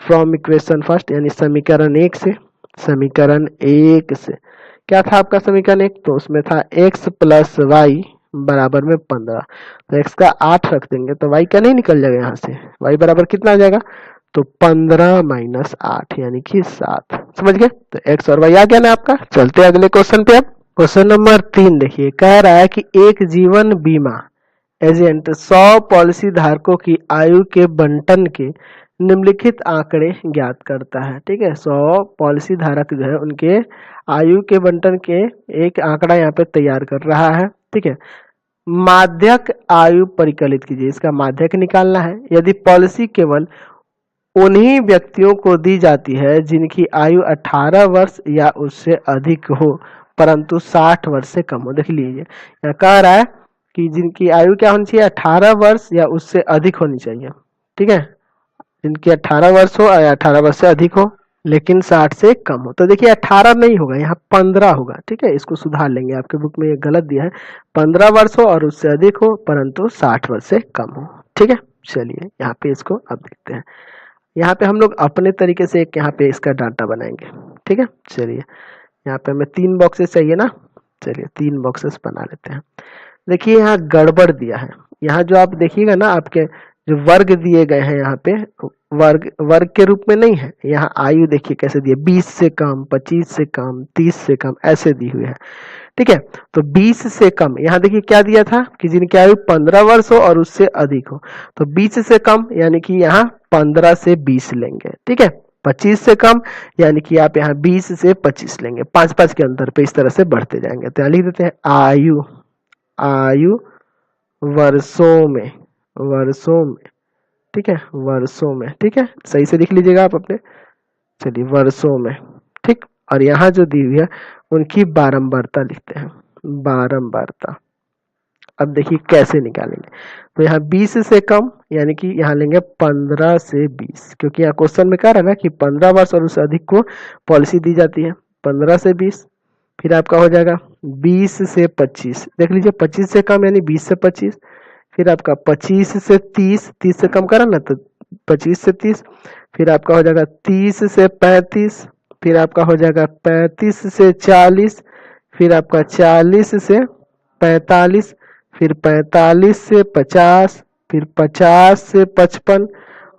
फ्रॉम इक्वेशन फर्स्ट यानी समीकरण 1 से, समीकरण 1 से क्या था आपका समीकरण 1, तो उसमें था x प्लस वाई बराबर में 15, तो x का 8 रख देंगे तो y का नहीं निकल जाएगा, यहाँ से y बराबर कितना आ जाएगा, तो 15 माइनस 8 यानी कि 7, समझ गए। तो x और y आ गया ना आपका। चलते अगले क्वेश्चन पे। अब क्वेश्चन नंबर 3 देखिए, कह रहा है कि एक जीवन बीमा एजेंट 100 पॉलिसी धारकों की आयु के बंटन के निम्नलिखित आंकड़े ज्ञात करता है, ठीक है। 100 पॉलिसी धारक जो है उनके आयु के बंटन के एक आंकड़ा यहाँ पे तैयार कर रहा है, ठीक है। माध्यक आयु परिकलित कीजिए, इसका माध्यक निकालना है। यदि पॉलिसी केवल उन्हीं व्यक्तियों को दी जाती है जिनकी आयु 18 वर्ष या उससे अधिक हो परंतु 60 वर्ष से कम हो, देख लीजिए यहाँ कह रहा है कि जिनकी आयु क्या होनी चाहिए, 18 वर्ष या उससे अधिक होनी चाहिए, ठीक है। जिनकी 18 वर्ष हो या 18 वर्ष से अधिक हो लेकिन 60 से कम हो, तो देखिए 18 नहीं होगा, यहाँ 15 होगा, ठीक है। इसको सुधार लेंगे, आपके बुक में ये गलत दिया है, 15 वर्ष हो और उससे अधिक हो परंतु 60 वर्ष से कम हो, ठीक है। चलिए यहाँ पे इसको अब देखते हैं। यहाँ पे हम लोग अपने तरीके से एक यहाँ पे इसका डाटा बनाएंगे, ठीक है। चलिए यहाँ पे हमें 3 बॉक्सेस चाहिए ना, चलिए 3 बॉक्सेस बना लेते हैं। देखिए यहाँ गड़बड़ दिया है, यहाँ जो आप देखिएगा ना आपके जो वर्ग दिए गए हैं यहाँ पे वर्ग वर्ग के रूप में नहीं है, यहाँ आयु देखिए कैसे दिए, 20 से कम, 25 से कम, 30 से कम ऐसे दी हुई है, ठीक है। तो 20 से कम यहाँ देखिए क्या दिया था कि जिनकी आयु 15 वर्ष हो और उससे अधिक हो, तो 20 से कम यानी कि यहाँ 15 से 20 लेंगे, ठीक है। 25 से कम यानी कि आप यहाँ 20 से 25 लेंगे, 5-5 के अंतर पे इस तरह से बढ़ते जाएंगे। तो यहाँ लिख देते हैं आयु, आयु वर्षों में, वर्षों में, ठीक है, वर्षों में, ठीक है, सही से लिख लीजिएगा आप अपने। चलिए वर्षों में, ठीक। और यहाँ जो दी हुई है उनकी बारंबारता लिखते हैं, बारंबारता। अब देखिए कैसे निकालेंगे, तो यहाँ 20 से कम यानी कि यहाँ लेंगे 15 से 20, क्योंकि यहाँ क्वेश्चन में कह रहा है ना कि 15 वर्ष और उससे अधिक को पॉलिसी दी जाती है, 15 से 20। फिर आपका हो जाएगा 20 से 25, देख लीजिए 25 से कम यानी 20 से 25। फिर आपका 25 से 30, 30 से कम करा ना तो 25 से 30। फिर आपका हो जाएगा 30 से 35, फिर आपका हो जाएगा 35 से 40, फिर आपका 40 से 45, फिर 45 से 50, फिर 50 से 55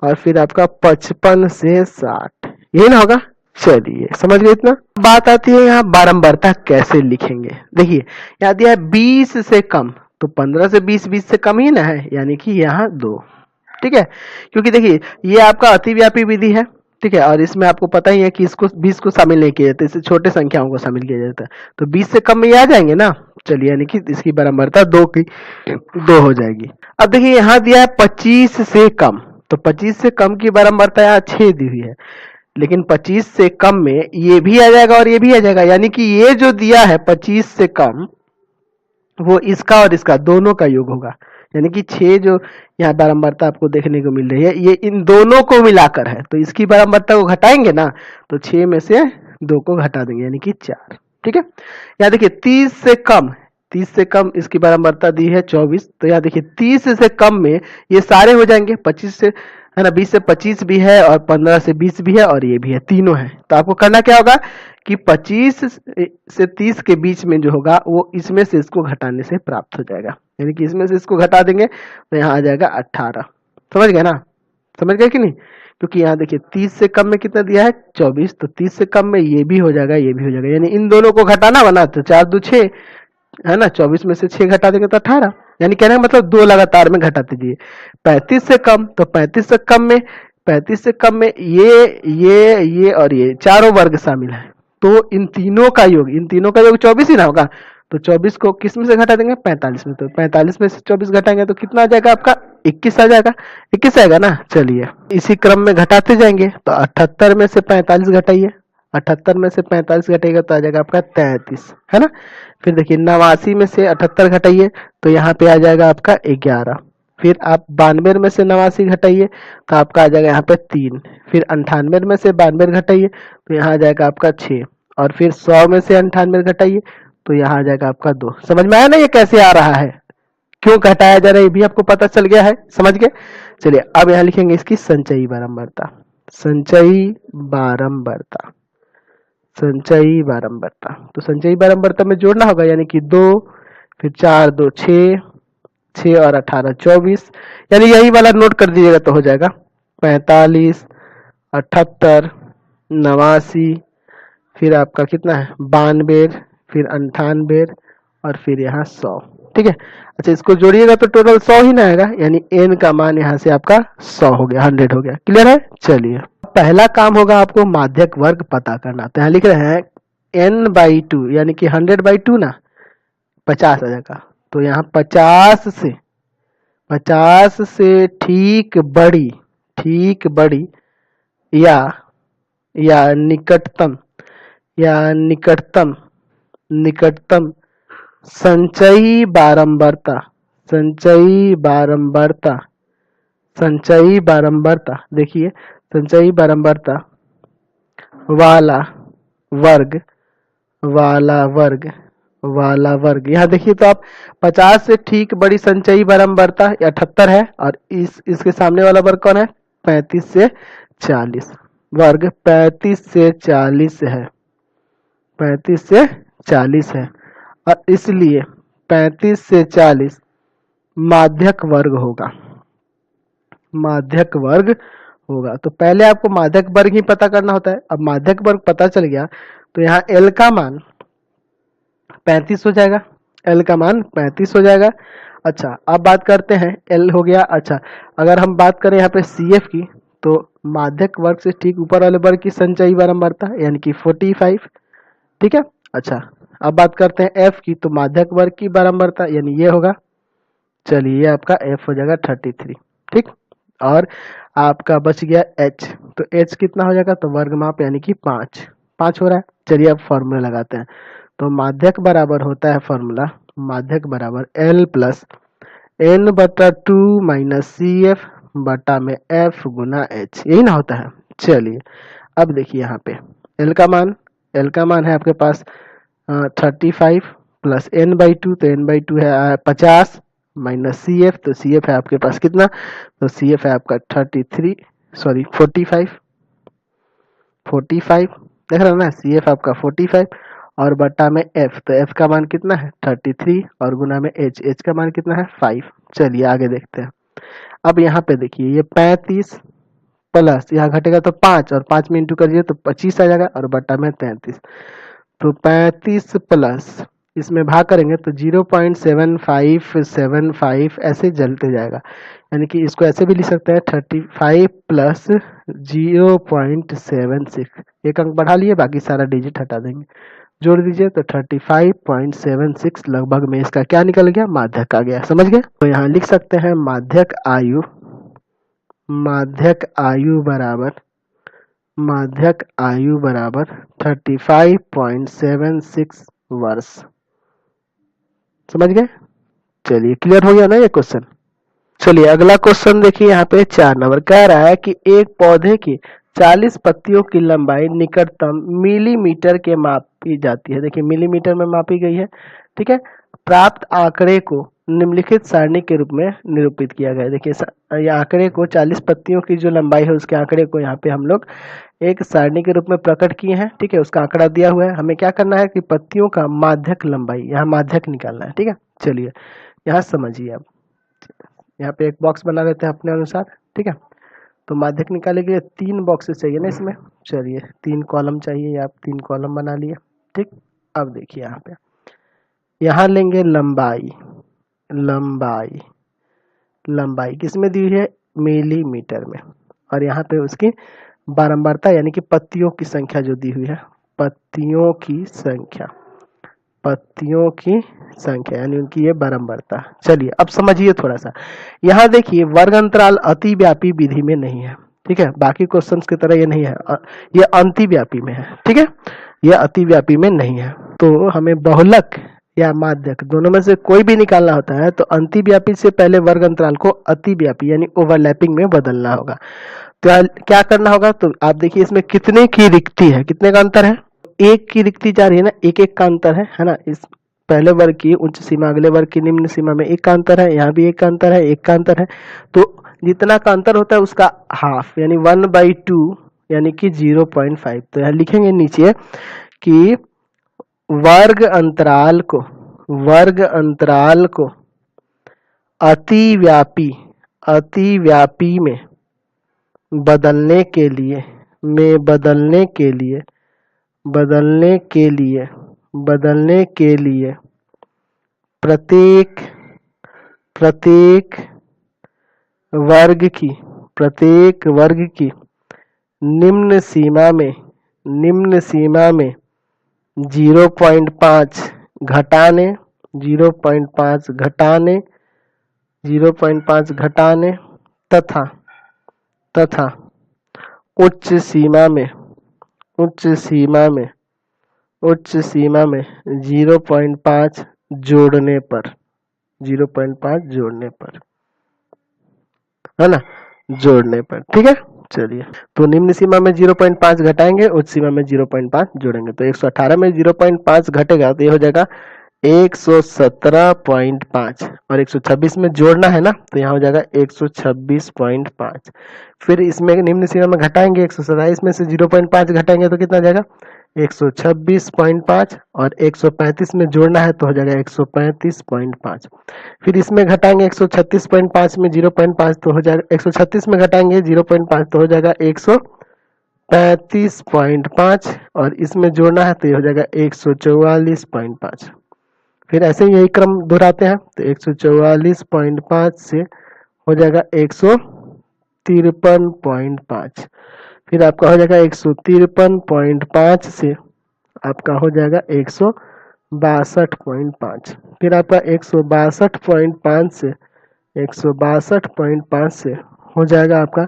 और फिर आपका 55 से 60। यही ना होगा। चलिए समझ गए इतना। बात आती है यहाँ बारंबारता कैसे लिखेंगे। देखिए यहाँ दिया है 20 से कम, तो 15 से 20, 20 से कम ही ना है, यानी कि यहाँ 2। ठीक है, क्योंकि देखिए ये आपका अतिव्यापी विधि है। ठीक है, और इसमें आपको पता ही है कि इसको 20 को शामिल नहीं किया जाता, इससे छोटे संख्याओं को शामिल किया जाता है, तो 20 से कम में ये आ जाएंगे ना। चलिए, यानी कि इसकी बारंबारता 2 की 2 हो जाएगी। अब देखिए यहाँ दिया है 25 से कम, तो 25 से कम की बारंबारता यहाँ 6 दी हुई है, लेकिन 25 से कम में ये भी आ जाएगा और ये भी आ जाएगा, यानी कि ये जो दिया है 25 से कम, वो इसका और इसका दोनों का योग होगा। यानी कि 6 जो यहाँ बारंबारता आपको देखने को मिल रही है, ये इन दोनों को मिलाकर है, तो इसकी बारंबारता को घटाएंगे ना, तो 6 में से 2 को घटा देंगे, यानी कि 4। ठीक है, यहाँ देखिए 30 से कम, 30 से कम इसकी बारंबारता दी है 24, तो यहाँ देखिए 30 से कम में ये सारे हो जाएंगे, 25 से है ना, 20 से 25 भी है और 15 से 20 भी है और ये भी है, तीनों है। तो आपको करना क्या होगा कि 25 से 30 के बीच में जो होगा वो इसमें से इसको घटाने से प्राप्त हो जाएगा, यानी कि इसमें से इसको घटा देंगे तो यहाँ आ जाएगा 18। समझ गए ना, समझ गए कि नहीं। क्योंकि यहाँ देखिए 30 से कम में कितना दिया है 24, तो 30 से कम में ये भी हो जाएगा, ये भी हो जाएगा, यानी इन दोनों को घटाना बना, तो 4 2 6 है ना, 24 में से 6 घटा देंगे तो 18, यानी कहने का मतलब 2 लगातार में घटा दीजिए। 35 से कम, तो 35 से कम में, 35 से कम में ये और ये चारों वर्ग शामिल है, तो इन तीनों का योग, इन तीनों का योग 24 ही ना होगा, तो 24 को किस में से घटा देंगे 45 में, तो 45 में से 24 घटाएंगे तो कितना आ जाएगा आपका 21 आ जाएगा, 21 आएगा ना। चलिए इसी क्रम में घटाते जाएंगे, तो 78 में से 45 घटाइए, 78 में से 45 घटेगा तो आ जाएगा आपका 33, है ना। फिर देखिए 89 में से 78 घटाइए तो यहाँ पे आ जाएगा आपका 11। फिर आप 92 में से 89 घटाइए तो आपका आ जाएगा यहाँ पे 3। फिर 98 में से 92 घटाइए तो यहाँ आ जाएगा आपका 6। और फिर 100 में से 98 घटाइए तो यहाँ आ जाएगा आपका 2। समझ में आया ना ये कैसे आ रहा है, क्यों घटाया जा रहा है, ये भी आपको पता चल गया है, समझ गए। चलिए अब यहाँ लिखेंगे इसकी संचयी बारंबारता, संचयी बारंबारता, संचयी बारंबारता। तो संचयी बारंबारता में जोड़ना होगा, यानी कि 2, फिर 4 2 6, 6 और 18 24, यानी यही वाला नोट कर दीजिएगा तो हो जाएगा 45, 78, 89, फिर आपका कितना है 92, फिर 98 और फिर यहाँ 100। ठीक है, अच्छा इसको जोड़िएगा तो टोटल 100 ही ना आएगा, यानी n का मान यहाँ से आपका 100 हो गया, 100 हो गया। क्लियर है। चलिए पहला काम होगा आपको माध्यक वर्ग पता करना, तो यहाँ लिख रहे हैं n/2, यानी कि 100/2 ना 50 आ जाएगा, तो यहाँ 50 से ठीक बड़ी या निकटतम निकटतम संचयी बारंबारता, संचयी बारंबारता देखिए, संचयी बारंबारता वाला वर्ग यहाँ देखिए, तो आप 50 से ठीक बड़ी संचयी बारंबारता 78 है, और इसके सामने वाला वर्ग कौन है 35 से 40, वर्ग 35 से 40 है, 35 से 40 है, और इसलिए 35 से 40 माध्यक वर्ग होगा, माध्यक वर्ग होगा। तो पहले आपको माध्यक वर्ग ही पता करना होता है। अब माध्यक वर्ग पता चल गया तो यहाँ L का मान 35 हो जाएगा, L का मान 35 हो जाएगा। अच्छा अब बात करते हैं L हो गया। अच्छा अगर हम बात करें यहाँ पे CF की, तो माध्यक वर्ग से ठीक ऊपर वाले वर्ग की संचयी बारंबारता यानी कि 45। ठीक है, अच्छा अब बात करते हैं F की, तो माध्यक वर्ग की बारंबारता यानी ये होगा, चलिए ये आपका F हो जाएगा 33। ठीक, और आपका बच गया H, तो H कितना हो जाएगा, तो वर्ग माप यानी कि 5 हो रहा है। चलिए अब फॉर्मूला लगाते हैं, तो माध्यक बराबर होता है फॉर्मूला, माध्यक बराबर L plus n/2 minus CF बटा में F गुना H, यही ना होता है। चलिए अब देखिए यहाँ पे L का मान है आपके पास 35 प्लस n/2, तो n/2 है 50 माइनस CF, तो CF है आपके पास कितना, तो CF है आपका 45 देख रहे हो ना, CF आपका 45 और बटा में f, तो f का मान कितना है 33 और गुना में h का मान कितना है 5। चलिए आगे देखते हैं। अब यहाँ पे देखिए ये 35 प्लस यहाँ घटेगा तो 5 और 5 में इंटू करिए तो 25 आ जाएगा और बटा में 33, तो 35 प्लस इसमें भाग करेंगे तो 0.7575 ऐसे जलते जाएगा, यानी कि इसको ऐसे भी लिख सकते हैं 35 प्लस 0.76, एक अंक बढ़ा लिए बाकी सारा डिजिट हटा देंगे, जोड़ दीजिए तो 35.76 लगभग में इसका क्या निकल गया माध्यक आ गया। समझ गए? तो यहाँ लिख सकते हैं माध्यक आयु बराबर 35.76 वर्ष। समझ गए? चलिए क्लियर हो गया ना ये क्वेश्चन। चलिए अगला क्वेश्चन देखिए, यहाँ पे 4 नंबर कह रहा है कि एक पौधे की 40 पत्तियों की लंबाई निकटतम मिलीमीटर के मापी जाती है। देखिए मिलीमीटर में मापी गई है, ठीक है। प्राप्त आंकड़े को निम्नलिखित सारणी के रूप में निरूपित किया गया है। देखिए ये आंकड़े को 40 पत्तियों की जो लंबाई है उसके आंकड़े को यहाँ पे हम लोग एक सारणी के रूप में प्रकट किए हैं, ठीक है। उसका आंकड़ा दिया हुआ है, हमें क्या करना है कि पत्तियों का माध्यक लंबाई, यहाँ माध्यक निकालना है, ठीक है। चलिए यहाँ समझिए, अब यहाँ पे एक बॉक्स बना लेते हैं अपने अनुसार, ठीक है। तो माध्यक निकालने के लिए 3 बॉक्सेस चाहिए ना इसमें। चलिए 3 कॉलम चाहिए, आप 3 कॉलम बना लिए, ठीक। अब देखिए यहाँ पे, यहाँ लेंगे लंबाई किसमें दी हुई है मिलीमीटर में, और यहाँ पे उसकी बारंबारता यानी कि पत्तियों की संख्या जो दी हुई है, पत्तियों की संख्या यानी उनकी ये बारंबारता। चलिए अब समझिए थोड़ा सा, यहाँ देखिए वर्ग अंतराल अतिव्यापी विधि में नहीं है, ठीक है। बाकी क्वेश्चंस की तरह ये नहीं है, ये अंतिव्यापी में है, ठीक है। ये अतिव्यापी में नहीं है, तो हमें बहुलक या माध्यक दोनों में से कोई भी निकालना होता है तो अंतिव्यापी से पहले वर्ग अंतराल को अतिव्यापी यानी ओवरलैपिंग में बदलना होगा। तो क्या करना होगा, तो आप देखिए इसमें कितने की रिक्ति है, कितने का अंतर है, एक की रिक्ति जा रही है ना, एक का अंतर है ना। इस पहले वर्ग की उच्च सीमा अगले वर्ग की निम्न सीमा में एक का अंतर है, यहाँ भी एक का अंतर है, एक का अंतर है, तो जितना का अंतर होता है उसका हाफ यानी 1/2 यानी कि 0.5। तो यहाँ लिखेंगे नीचे कि वर्ग अंतराल को अतिव्यापी में बदलने के लिए प्रत्येक वर्ग की निम्न सीमा में 0.5 घटाने तथा उच्च सीमा में 0.5 जोड़ने पर है ना, जोड़ने पर, ठीक है। चलिए तो निम्न सीमा में 0.5 घटाएंगे, उच्च सीमा में 0.5 जोड़ेंगे, तो 118 में 0.5 घटेगा तो ये हो जाएगा 117.5, और 126 में जोड़ना है ना तो यहाँ हो जाएगा 126.5। फिर इसमें निम्न सीमा में घटाएंगे, 127 में से 0.5 घटाएंगे तो कितना जाएगा 126.5, और 135 में जोड़ना है तो हो जाएगा 135.5। फिर इसमें घटाएंगे 136.5 में 0.5 तो हो जाएगा 136 में घटाएंगे 0.5 तो हो जाएगा 135.5, और इसमें जोड़ना है तो ये हो जाएगा 144.5। फिर ऐसे ही यही क्रम दोहराते हैं तो 144.5 से हो जाएगा 153.5, फिर आपका हो जाएगा 153.5 से आपका हो जाएगा 162.5, फिर आपका 162.5 से हो जाएगा आपका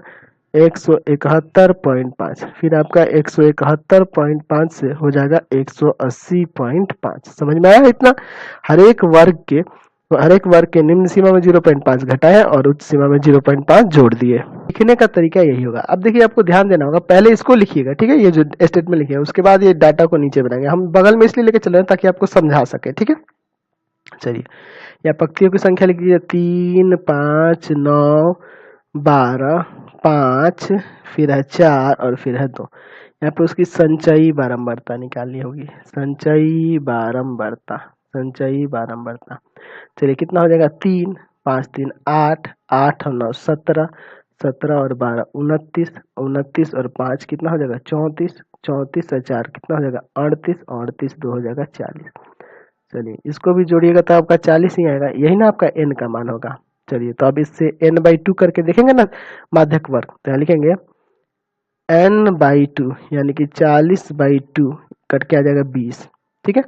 171.5, फिर आपका 171.5 से हो जाएगा 180.5। समझ में आया इतना? हर एक वर्ग के निम्न सीमा में 0.5 घटाया और उच्च सीमा में 0.5 जोड़ दिए। लिखने का तरीका यही होगा। अब देखिए आपको ध्यान देना होगा, पहले इसको लिखिएगा, ठीक है, ये जो स्टेटमेंट लिखिए, उसके बाद ये डाटा को नीचे बनाएंगे। हम बगल में इसलिए लेके चल रहे हैं ताकि आपको समझा सके, ठीक है। चलिए या पक्तियों की संख्या लिख दीजिए 3, 5, 9, 12, 5, फिर है 4 और फिर है 2। यहाँ पे उसकी संचयी बारंबारता निकालनी होगी, संचयी बारंबारता, संचयी बारंबारता। चलिए कितना हो जाएगा, 3, 5 3 8, 8 और 9 17, 17 और 12 29, 29 और 5 कितना हो जाएगा 34, 34 और 4 कितना हो जाएगा 38, 38 2 हो जाएगा 40। चलिए इसको भी जोड़िएगा तो आपका 40 ही आएगा, यही ना आपका n का मान होगा। चलिए तो अब इससे n/2 करके देखेंगे ना माध्यक वर्ग, तो यहाँ लिखेंगे n/2 यानी कि 40/2 कट के आ जाएगा 20। ठीक है,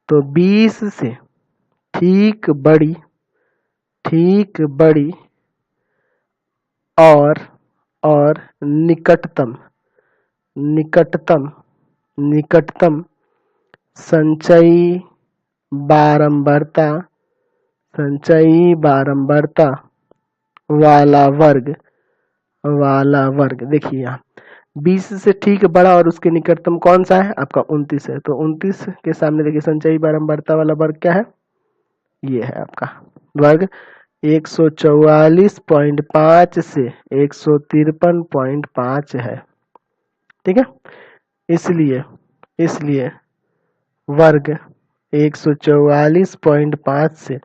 तो 20 से ठीक बड़ी और निकटतम निकटतम निकटतम संचयी बारंबारता वाला वर्ग देखिए यहाँ 20 से ठीक बड़ा और उसके निकटतम कौन सा है आपका 29 है, तो 29 के सामने देखिए संचयी बारंबारता वाला वर्ग क्या है, ये है आपका वर्ग 144.5 से 153.5 है। ठीक है, इसलिए वर्ग 144.5 से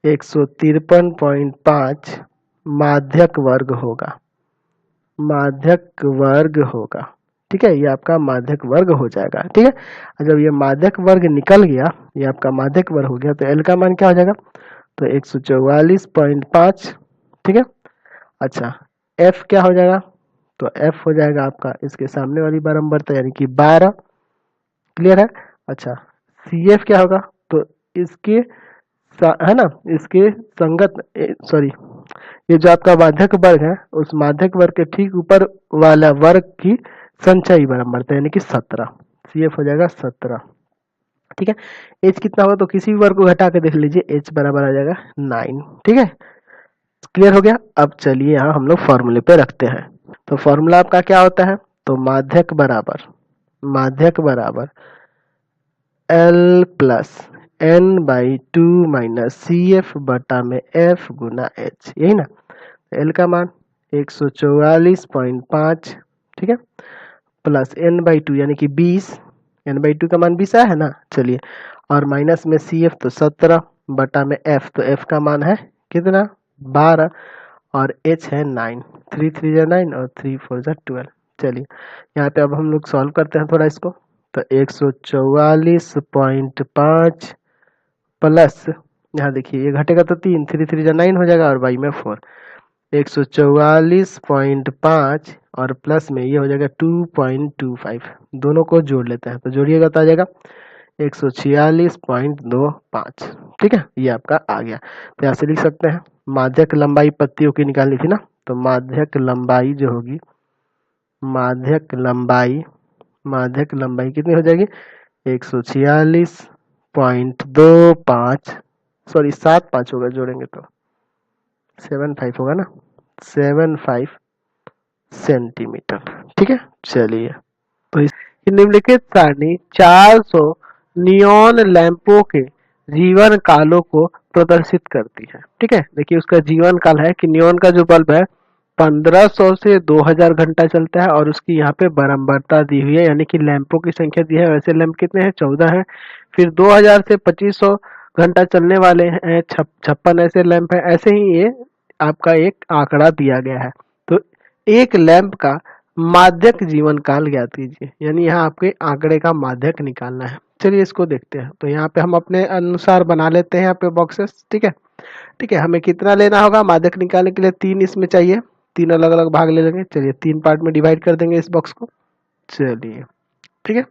153.5 माध्यक वर्ग होगा। ठीक है, ये आपका माध्यक वर्ग हो जाएगा। ठीक है, जब ये माध्यक वर्ग निकल गया, ये आपका माध्यक वर्ग हो गया, तो एल का मान क्या हो जाएगा, तो 144.5। ठीक है, अच्छा एफ क्या हो जाएगा, तो एफ हो जाएगा आपका इसके सामने वाली बारंबारता यानी कि 12। क्लियर है। अच्छा सी एफ क्या होगा, तो इसके है ना, इसके संगत सॉरी ये जो आपका माध्यक वर्ग है उस माध्यक वर्ग के ठीक ऊपर वाला वर्ग की संचयी बारंबारता यानी कि 17, सी एफ हो जाएगा 17। ठीक है, एच कितना होगा, तो किसी भी वर्ग को घटा के देख लीजिए, एच बराबर आ जाएगा 9। ठीक है, क्लियर हो गया। अब चलिए यहाँ हम लोग फॉर्मूले पे रखते हैं, तो फॉर्मूला आपका क्या होता है, तो माध्यक बराबर l plus n/2 minus c f बटा में एफ गुना एच, यही ना। एल का मान 144.5, ठीक है, प्लस n/2 यानी कि 20, n/2 का मान 20 है ना। चलिए और माइनस में सी एफ तो 17 बटा में एफ, तो एफ का मान है कितना 12 और एच है 9, 3 3 जा 9 और 3 4 जा 12। चलिए यहाँ पे अब हम लोग सॉल्व करते हैं थोड़ा इसको, तो 144.5 प्लस यहाँ देखिए ये घटेगा तो 3 3 3 जा 9 हो जाएगा और बाई में 4, 144.5 और प्लस में ये हो जाएगा 2.25, दोनों को जोड़ लेते हैं तो जोड़िएगा तो आ जाएगा 146.25। ठीक है, ये आपका आ गया। तो यहाँ से लिख सकते हैं माध्यक लंबाई पत्तियों की निकालनी थी ना, तो माध्यक लंबाई जो होगी, माध्यक लंबाई कितनी हो जाएगी 146.25 सॉरी 75 होगा, जोड़ेंगे तो 75 होगा ना, 75 सेंटीमीटर। ठीक है, चलिए तो इस निम्नलिखित सारणी 400 नियॉन लैंपों के जीवन कालों को प्रदर्शित करती है। ठीक है, देखिए उसका जीवन काल है कि नियॉन का जो बल्ब है 1500 से 2000 घंटा चलता है और उसकी यहाँ पे बारंबारता दी हुई है, यानी कि लैंपों की संख्या दी है। वैसे लैंप कितने हैं 14 है, फिर 2000 से 2500 घंटा चलने वाले हैं 56 ऐसे लैंप है। ऐसे ही ये आपका एक आंकड़ा दिया गया है, तो एक लैंप का माध्यक जीवन काल ज्ञात कीजिए, यानी यहाँ आपके आंकड़े का माध्यक निकालना है। चलिए इसको देखते हैं, तो यहाँ पे हम अपने अनुसार बना लेते हैं यहाँ पे बॉक्सेस। ठीक है, हमें कितना लेना होगा माध्यक निकालने के लिए, 3 इसमें चाहिए, 3 अलग अलग भाग ले लेंगे। चलिए 3 पार्ट में डिवाइड कर देंगे इस बॉक्स को। चलिए ठीक है,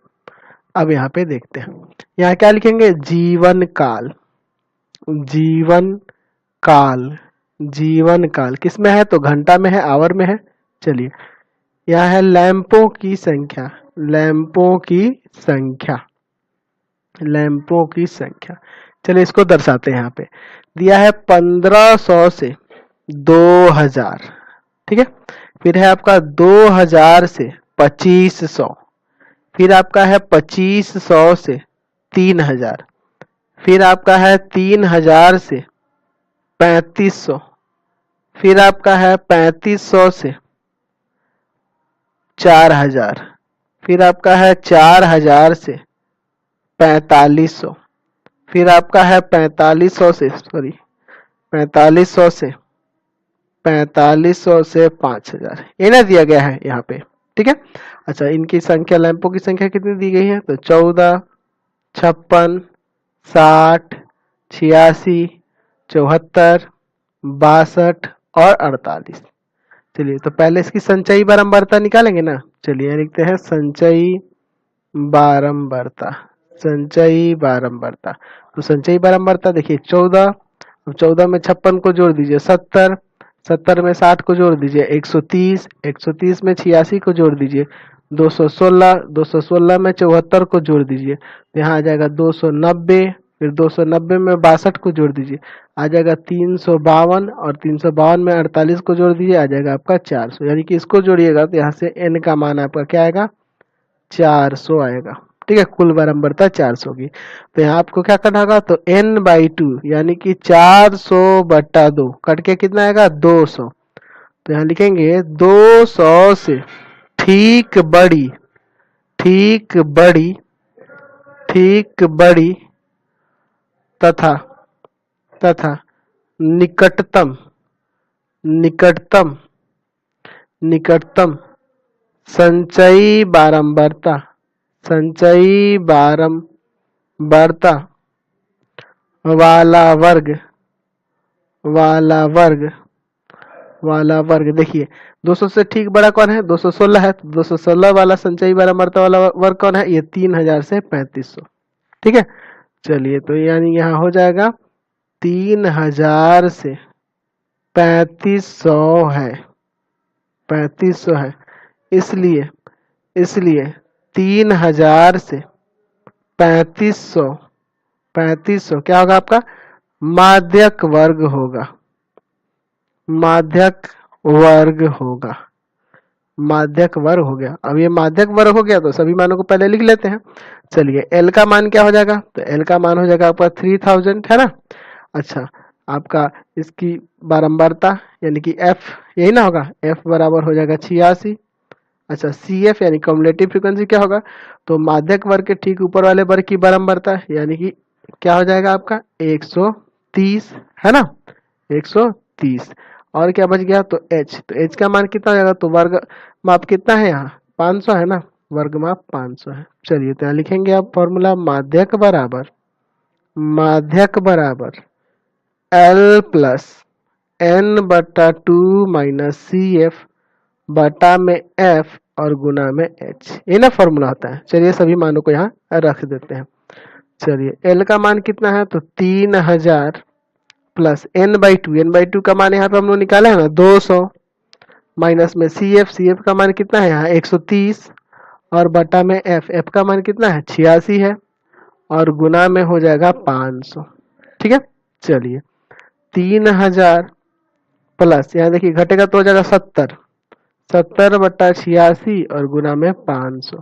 अब यहाँ पे देखते हैं, यहाँ क्या लिखेंगे, जीवन काल जीवन काल किस में है, तो घंटा में है, आवर में है। चलिए यह है लैंपों की संख्या। चलिए इसको दर्शाते हैं, यहाँ पे दिया है 1500 से 2000। ठीक है, फिर है आपका 2000 से 2500, फिर आपका है 2500 से 3000, फिर आपका है 3000 से 3500, फिर आपका है 3500 से 4000, फिर आपका है 4000 से 4500, फिर आपका है 4500 से 5000, ये ना दिया गया है यहाँ पे। ठीक है। अच्छा, इनकी संख्या, लैंपों की संख्या कितनी दी गई है? तो 14, 56, 60, 86, 74, 62 और 48। चलिए, तो पहले इसकी संचयी बारंबारता निकालेंगे ना। चलिए लिखते हैं संचयी बारंबारता। संचयी बारंबारता, तो संचयी बारंबारता देखिए 14, अब 14 में 56 को जोड़ दीजिए 70, 70 में 60 को जोड़ दीजिए 130, 130 में 86 को जोड़ दीजिए 216, 216 में 74 को जोड़ दीजिए, तो यहाँ आ जाएगा 290, फिर 290 में 62 को जोड़ दीजिए, आ जाएगा 352, और 352 में 48 को जोड़ दीजिए, आ जाएगा आपका 400। यानी कि इसको जोड़िएगा तो यहाँ से n का मान आपका क्या आएगा? 400 आएगा। ठीक है, कुल बारंबारता 400 की। तो यहाँ आपको क्या करना होगा? तो n/2 यानी कि 400/2 कट के कितना आएगा? 200। तो यहाँ लिखेंगे 200 से ठीक बड़ी, ठीक बड़ी, ठीक बड़ी तथा तथा निकटतम, निकटतम, निकटतम संचयी बारंबारता, संचयी बारंबारता वाला वर्ग, वाला वर्ग, वाला वर्ग। देखिए 200 से ठीक बड़ा कौन है? 216 है। तो 216 वाला संचयी बारंबारता वाला वर्ग कौन है? ये 3000 से 3500। ठीक है। चलिए, तो यानी यहाँ हो जाएगा 3000 से 3500 है, 3500 है। इसलिए इसलिए 3000 से 3500, 3500 क्या होगा आपका? माध्यक वर्ग होगा, माध्यक वर्ग होगा, माध्यक वर्ग हो गया। अब ये माध्यक वर्ग हो गया तो सभी मानों को पहले लिख लेते हैं। चलिए, L का मान क्या हो जाएगा? तो L का मान हो जाएगा आपका 3000, है ना। अच्छा, आपका इसकी बारंबारता यानी कि F, यही ना होगा, F बराबर हो जाएगा 86। अच्छा, CF यानी कम्युलेटिव फ्रीक्वेंसी क्या होगा? तो माध्यक वर्ग के ठीक ऊपर वाले वर्ग की बारंबारता यानी कि क्या हो जाएगा आपका? 130, है ना, 130। और क्या बच गया? तो H, तो H का मान कितना हो जाएगा? तो वर्ग माप कितना है यहाँ? 500 है ना, वर्ग माप 500 है। चलिए, तो यहाँ लिखेंगे आप फॉर्मूला, माध्यक बराबर, माध्यक बराबर L plus n/2 minus CF बटा में F और गुना में H, ये ना फॉर्मूला होता है। चलिए, सभी मानों को यहाँ रख देते हैं। चलिए, L का मान कितना है? तो 3000 प्लस n/2, n/2 का मान यहाँ पे हम लोग निकाले है ना 200, माइनस में CF, CF का मान कितना है यहाँ? 130, और बटा में F, F का मान कितना है? 86 है, और गुना में हो जाएगा 500। ठीक है। चलिए, 3000 प्लस, यहाँ देखिए घटेगा तो हो जाएगा 70, 70/86 और गुना में 500।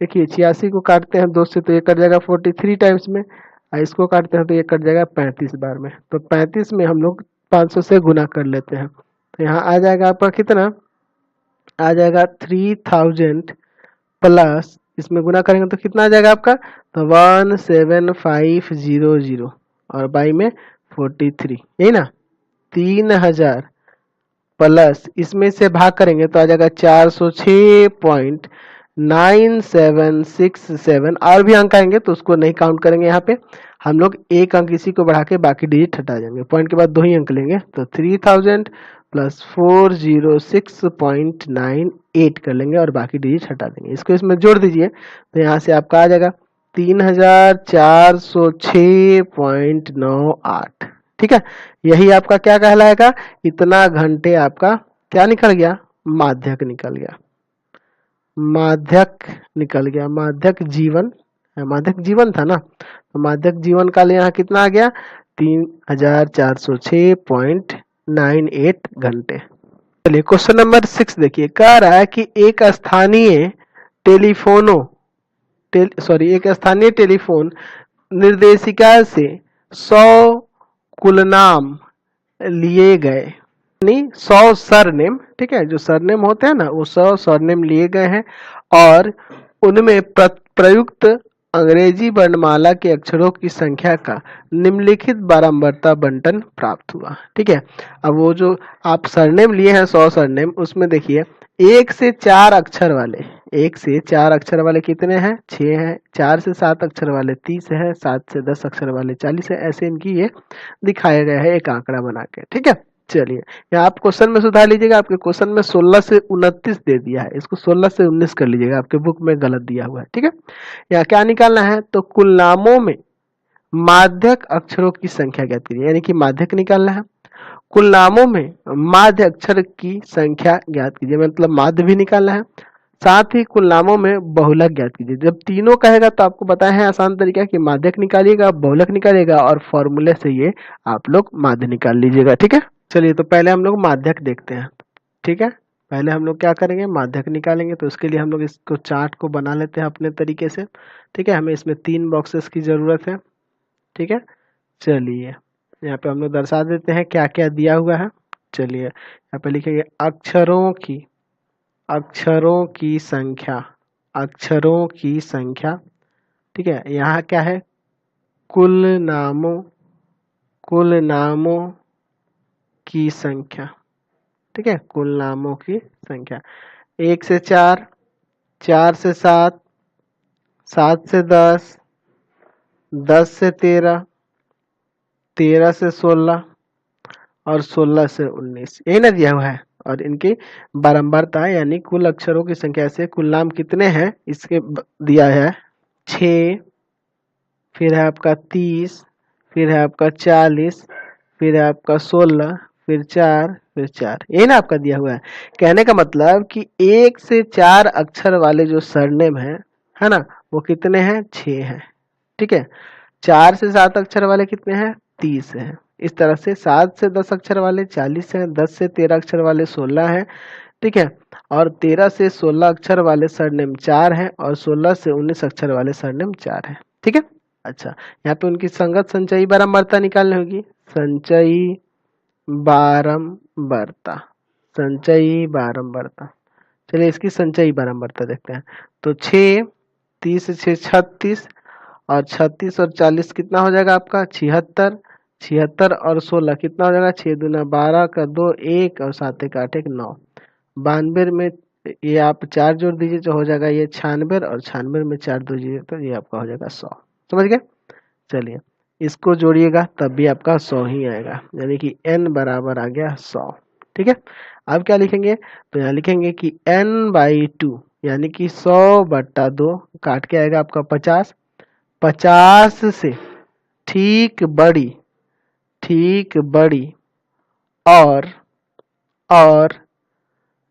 देखिए 86 को काटते हैं 2 से तो ये कट जाएगा 43 टाइम्स में, और इसको काटते हैं तो ये कट जाएगा 35 बार में। तो 35 में हम लोग 500 से गुना कर लेते हैं, तो यहाँ आ जाएगा आपका कितना? आ जाएगा 3000 प्लस, इसमें गुना करेंगे तो कितना आ जाएगा आपका? तो 17500 और बाई में 43, यही ना। 3000 प्लस इसमें से भाग करेंगे तो आ जाएगा 406.9767। और भी अंक आएंगे तो उसको नहीं काउंट करेंगे, यहाँ पे हम लोग एक अंक इसी को बढ़ा के बाकी डिजिट हटा जाएंगे, पॉइंट के बाद 2 ही अंक लेंगे। तो 3000 प्लस 406.98 कर लेंगे और बाकी डिजिट हटा देंगे, इसको इसमें जोड़ दीजिए तो यहाँ से आपका आ जाएगा 3406.98। ठीक है, यही आपका क्या कहलाएगा? इतना घंटे आपका क्या निकल गया? माध्यक निकल गया, माध्यक निकल गया। माध्यक जीवन, माध्यक जीवन था ना, तो माध्यक जीवन काल यहाँ कितना आ गया? 3406.98 घंटे। चलिए, क्वेश्चन नंबर 6 देखिए, कह रहा है कि एक स्थानीय एक स्थानीय टेलीफोन निर्देशिका से 100 कुलनाम लिए गए, यानी 100 सरनेम, ठीक है, जो सरनेम होते हैं ना वो 100 सरनेम लिए गए हैं, और उनमें प्रयुक्त अंग्रेजी वर्णमाला के अक्षरों की संख्या का निम्नलिखित बारंबारता बंटन प्राप्त हुआ। ठीक है, अब वो जो आप सरनेम लिए हैं 100 सरनेम, उसमें देखिए 1 से 4 अक्षर वाले, 1 से 4 अक्षर वाले कितने हैं? 6 हैं। 4 से 7 अक्षर वाले 30 है। 7 से 10 अक्षर वाले 40 है। ऐसे इनकी ये दिखाया गया है एक आंकड़ा बना के। ठीक है, चलिए यहाँ आप क्वेश्चन में सुधार लीजिएगा। आपके क्वेश्चन में 16 से 29 दे दिया है, इसको 16 से 19 कर लीजिएगा, आपके बुक में गलत दिया हुआ है। ठीक है, यहाँ क्या निकालना है? तो कुल नामों में माध्यक अक्षरों की संख्या ज्ञात कीजिए, यानी कि माध्यक निकालना है। कुल नामों में माध्य अक्षर की संख्या ज्ञात कीजिए, मतलब माध्य भी निकालना है। साथ ही कुल नामों में बहुलक ज्ञात कीजिए। जब तीनों कहेगा तो आपको बताया है आसान तरीका कि माध्यक निकालिएगा, बहुलक निकालिएगा और फॉर्मूले से ये आप लोग माध्य निकाल लीजिएगा। ठीक है, चलिए तो पहले हम लोग माध्यक देखते हैं। ठीक है, पहले हम लोग क्या करेंगे? माध्यक निकालेंगे। तो उसके लिए हम लोग इसको चार्ट को बना लेते हैं अपने तरीके से। ठीक है, हमें इसमें 3 बॉक्सेस की जरूरत है। ठीक है, चलिए यहाँ पे हम लोग दर्शा देते हैं क्या क्या दिया हुआ है। चलिए यहाँ पे लिखेंगे अक्षरों की संख्या, अक्षरों की संख्या। ठीक है, यहाँ क्या है? कुल नामों की संख्या। ठीक है, कुल नामों की संख्या 1 से 4, 4 से 7, 7 से 10, 10 से 13, 13 से 16 और 16 से 19, यही ना दिया हुआ है। और इनकी बारंबारता यानी कुल अक्षरों की संख्या से कुल नाम कितने हैं इसके दिया है 6, फिर है आपका 30, फिर है आपका 40, फिर है आपका 16, फिर 4, फिर 4, यही ना आपका दिया हुआ है। कहने का मतलब कि 1 से 4 अक्षर वाले जो सरनेम है ना, वो कितने हैं? 6 हैं। ठीक है, 4 से 7 अक्षर वाले कितने हैं? 30 हैं। इस तरह से 7 से 10 अक्षर वाले 40 हैं, 10 से 13 अक्षर वाले 16 हैं। ठीक है, और 13 से 16 अक्षर वाले सरनेम 4 हैं और 16 से 19 अक्षर वाले सरनेम 4 हैं। ठीक है, अच्छा यहाँ पे उनकी संगत संचयी बारंबारता निकालनी होगी। संचयी बारंबारता, संचयी बारंबारता। चलिए इसकी संचयी बारंबारता देखते हैं। तो 6, 30 से 6 36, और 36 और 40 कितना हो जाएगा आपका? 76। 76 और 16 कितना हो जाएगा? 6 दूना 12 का 2 1 और 7 एक 8 एक 9। 92 में ये आप 4 जोड़ दीजिए तो हो जाएगा ये 96, और 96 में 4 दीजिए तो ये आपका हो जाएगा 100। समझ गए? चलिए इसको जोड़िएगा तब भी आपका 100 ही आएगा, यानी कि n बराबर आ गया 100। ठीक है, अब क्या लिखेंगे? तो यहाँ लिखेंगे कि n/2 यानी कि 100/2 काट के आएगा आपका 50। 50 से ठीक बड़ी और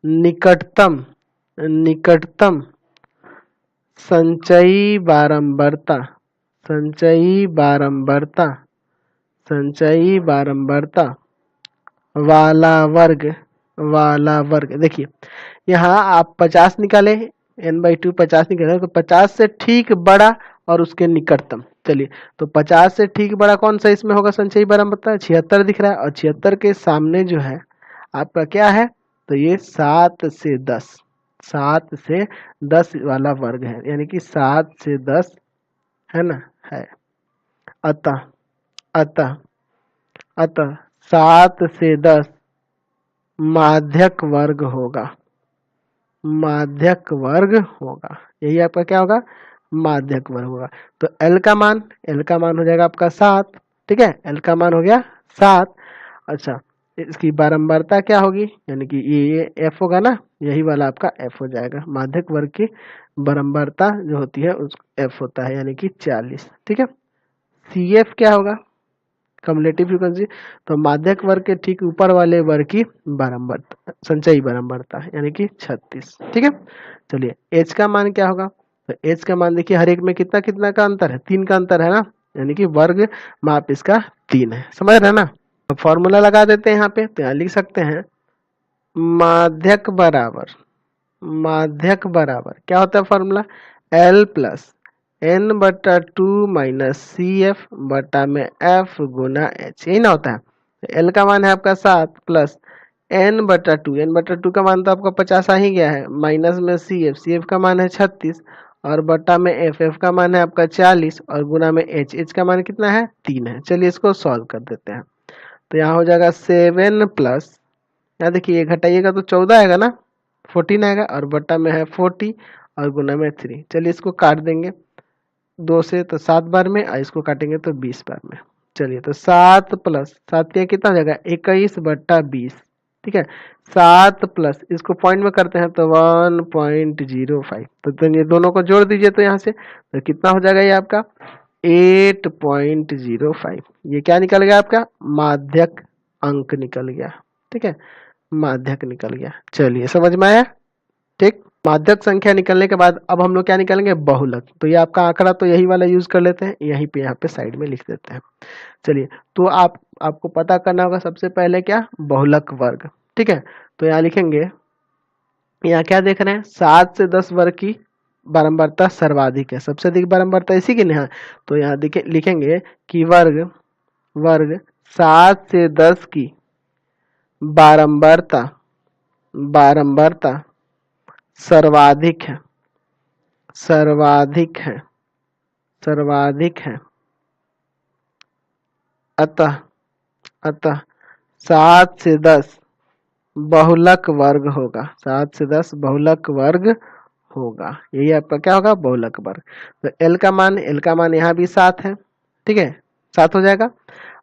निकटतम संचयी बारंबारता वाला वर्ग। देखिए यहाँ आप 50 निकाले, n/2 50 निकाले, तो 50 से ठीक बड़ा और उसके निकटतम। चलिए तो 50 से ठीक बड़ा कौन सा इसमें होगा संचयी बारंबारता? 76 दिख रहा है, और 76 के सामने जो है आपका क्या है? तो ये 7 से 10 वाला वर्ग है, यानी कि 7 से 10 है ना, है। अतः 7 से 10 माध्यक वर्ग होगा। यही आपका क्या होगा? माध्यक वर्ग होगा। तो L का मान हो जाएगा आपका 7। ठीक है, L का मान हो गया 7। अच्छा इसकी बारंबारता क्या होगी? यानी कि ये F होगा ना, यही वाला आपका F हो जाएगा। माध्यक वर्ग की बारंबारता जो होती है उस F होता है, यानी कि 40। ठीक है, CF क्या होगा? Cumulative frequency. तो माध्यक वर्ग के ठीक ऊपर वाले वर्ग की बारंबारता, संचयी बारंबारता यानी कि 36। ठीक है, चलिए H का मान क्या होगा? तो H का मान देखिए हर एक में कितना कितना का अंतर है? 3 का अंतर है ना, यानी कि वर्ग माप इसका 3 है। समझ रहे हैं ना? तो फॉर्मूला लगा देते हैं यहाँ पे। तो यहाँ लिख सकते हैं माध्यक बराबर क्या होता है formula? L plus n/2 minus CF बटा में F गुना H, यही ना होता है। L का मान है आपका 7 प्लस n/2 का मान तो आपका 50 आ ही गया है, माइनस में CF का मान है 36, और बटा में एफ का मान है आपका 40 और गुना में एच का मान कितना है 3 है। चलिए इसको सॉल्व कर देते हैं। तो यहाँ हो जाएगा 7 प्लस, यहाँ देखिए ये घटाइएगा तो 14 आएगा ना, 14 आएगा और बटा में है 40 और गुना में 3। चलिए इसको काट देंगे 2 से तो 7 बार में और इसको काटेंगे तो 20 बार में। चलिए तो 7 प्लस 7 या कितना हो जाएगा 21/20। ठीक है, 7 प्लस इसको पॉइंट में करते हैं तो 1.05। तो ये दोनों को जोड़ दीजिए तो यहाँ से तो कितना हो जाएगा ये आपका 8.05। ये क्या निकल गया आपका माध्यक अंक निकल गया। ठीक है, माध्यक निकल गया। चलिए समझ में आया। ठीक, माध्यक संख्या निकलने के बाद अब हम लोग क्या निकालेंगे बहुलक। तो ये आपका आंकड़ा तो यही वाला यूज कर लेते हैं, यहीं पे यहाँ पे साइड में लिख देते हैं। चलिए तो आपको पता करना होगा सबसे पहले क्या बहुलक वर्ग। ठीक है, तो यहाँ लिखेंगे, यहाँ क्या देख रहे हैं 7 से 10 वर्ग की बारंबारता सर्वाधिक है, सबसे अधिक बारंबारता इसी की नहीं है। तो यहाँ लिखेंगे कि वर्ग 7 से 10 की बारंबारता सर्वाधिक है, सर्वाधिक है। अतः 7 से 10 बहुलक वर्ग होगा, 7 से 10 बहुलक वर्ग होगा। यही आपका क्या होगा बहुलक वर्ग। तो एल का मान यहाँ भी 7 है। ठीक है, 7 हो जाएगा।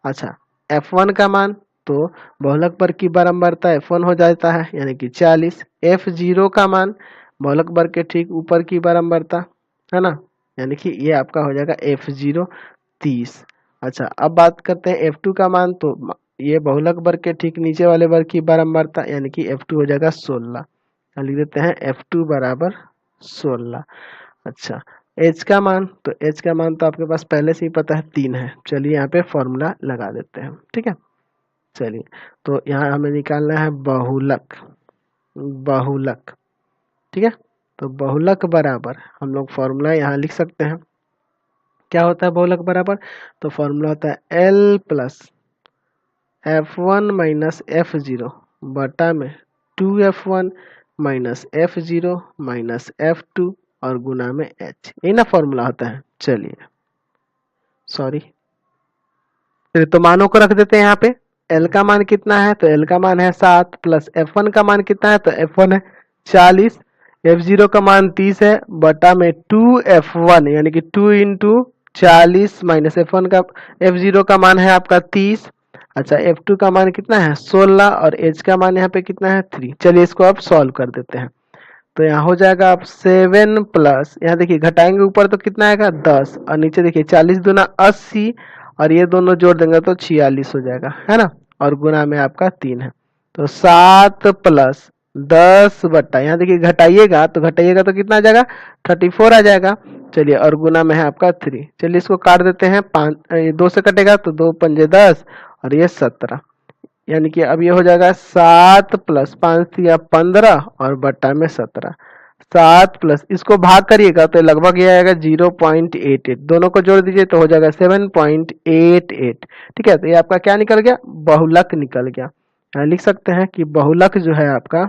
अच्छा, F1 का मान तो बहुलक वर्ग की बारंबारता F1 हो जाता है यानी कि 40। F0 का मान बहुलक वर्ग के ठीक ऊपर की बारंबारता है ना, यानी कि ये आपका हो जाएगा F0 30। अच्छा, अब बात करते हैं F2 का मान। तो ये बहुलक वर्ग के ठीक नीचे वाले वर्ग की बारंबारता यानी कि F2 हो जाएगा 16। लिख देते हैं F2 बराबर 16। अच्छा, एच का मान तो आपके पास पहले से ही पता है 3 है। चलिए यहाँ पे फॉर्मूला लगा देते हैं। ठीक है, चलिए तो यहाँ हमें निकालना है बहुलक। ठीक है, तो बहुलक बराबर हम लोग फॉर्मूला यहाँ लिख सकते हैं। क्या होता है बहुलक बराबर, तो फॉर्मूला होता है L plus F1 minus F0 बटा में 2F1 minus F0 minus F2 और गुना में H। यही ना फॉर्मूला होता है। चलिए सॉरी, तो मानों को रख देते हैं यहाँ पे। L का मान कितना है, तो L का मान है 7 प्लस F1 का मान कितना है, तो F1 है 40। F0 का मान 30 है बटा में 2F1 यानी कि 2 इंटू 40 माइनस F1 का F0 का मान है आपका 30। अच्छा, F2 का मान कितना है 16 और H का मान यहाँ पे कितना है 3। चलिए इसको अब सॉल्व कर देते हैं। तो यहाँ हो जाएगा आप 7 प्लस, यहाँ देखिए घटाएंगे ऊपर तो कितना आएगा 10 और नीचे देखिए 40 दूना 80 और ये दोनों जोड़ देंगे तो 46 हो जाएगा है ना, और गुना में आपका 3 है। तो 7 प्लस 10 बट्टा, यहाँ देखिए घटाइएगा तो कितना आ जाएगा 34 आ जाएगा। चलिए और गुना में है आपका 3। चलिए इसको काट देते हैं, 2 से कटेगा तो 2 पंजे 10 और ये 17, यानी कि अब ये हो जाएगा 7 प्लस 5 या 15 और बट्टा में 17। 7 प्लस इसको भाग करिएगा तो लगभग ये आएगा 0.88, दोनों को जोड़ दीजिए तो हो जाएगा 7.88। ठीक है, तो ये आपका क्या निकल गया बहुलक निकल गया। लिख सकते हैं कि बहुलक जो है आपका,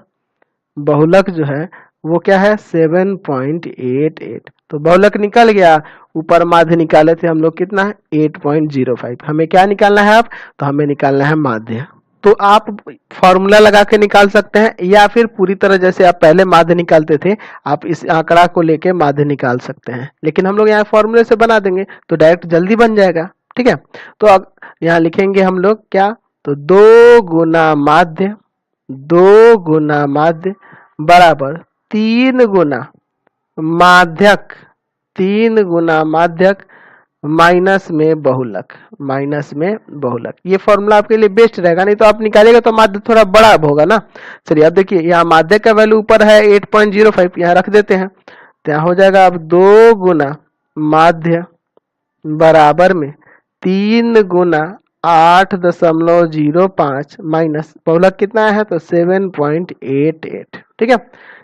बहुलक जो है वो क्या है 7.88। तो बहुलक निकल गया। ऊपर माध्य निकाले थे हम लोग कितना है 8.05। हमें क्या निकालना है अब, तो हमें निकालना है माध्य। तो आप फॉर्मूला लगा के निकाल सकते हैं या फिर पूरी तरह जैसे आप पहले माध्य निकालते थे आप इस आंकड़ा को लेके माध्य निकाल सकते हैं, लेकिन हम लोग यहाँ फॉर्मूले से बना देंगे तो डायरेक्ट जल्दी बन जाएगा। ठीक है, तो अब यहाँ लिखेंगे हम लोग क्या, तो 2 गुना माध्य बराबर 3 गुना माध्यक, 3 गुना माध्यक माइनस में बहुलक। ये फॉर्मूला आपके लिए बेस्ट रहेगा, नहीं तो आप निकालेगा तो माध्य थोड़ा बड़ा होगा ना। चलिए अब देखिए यहाँ माध्य का वैल्यू ऊपर है 8.05, यहाँ रख देते हैं तो यहाँ हो जाएगा अब 2 गुना माध्य बराबर में 3 गुना 8.05 माइनस बहुलक कितना है तो 7.88। ठीक है,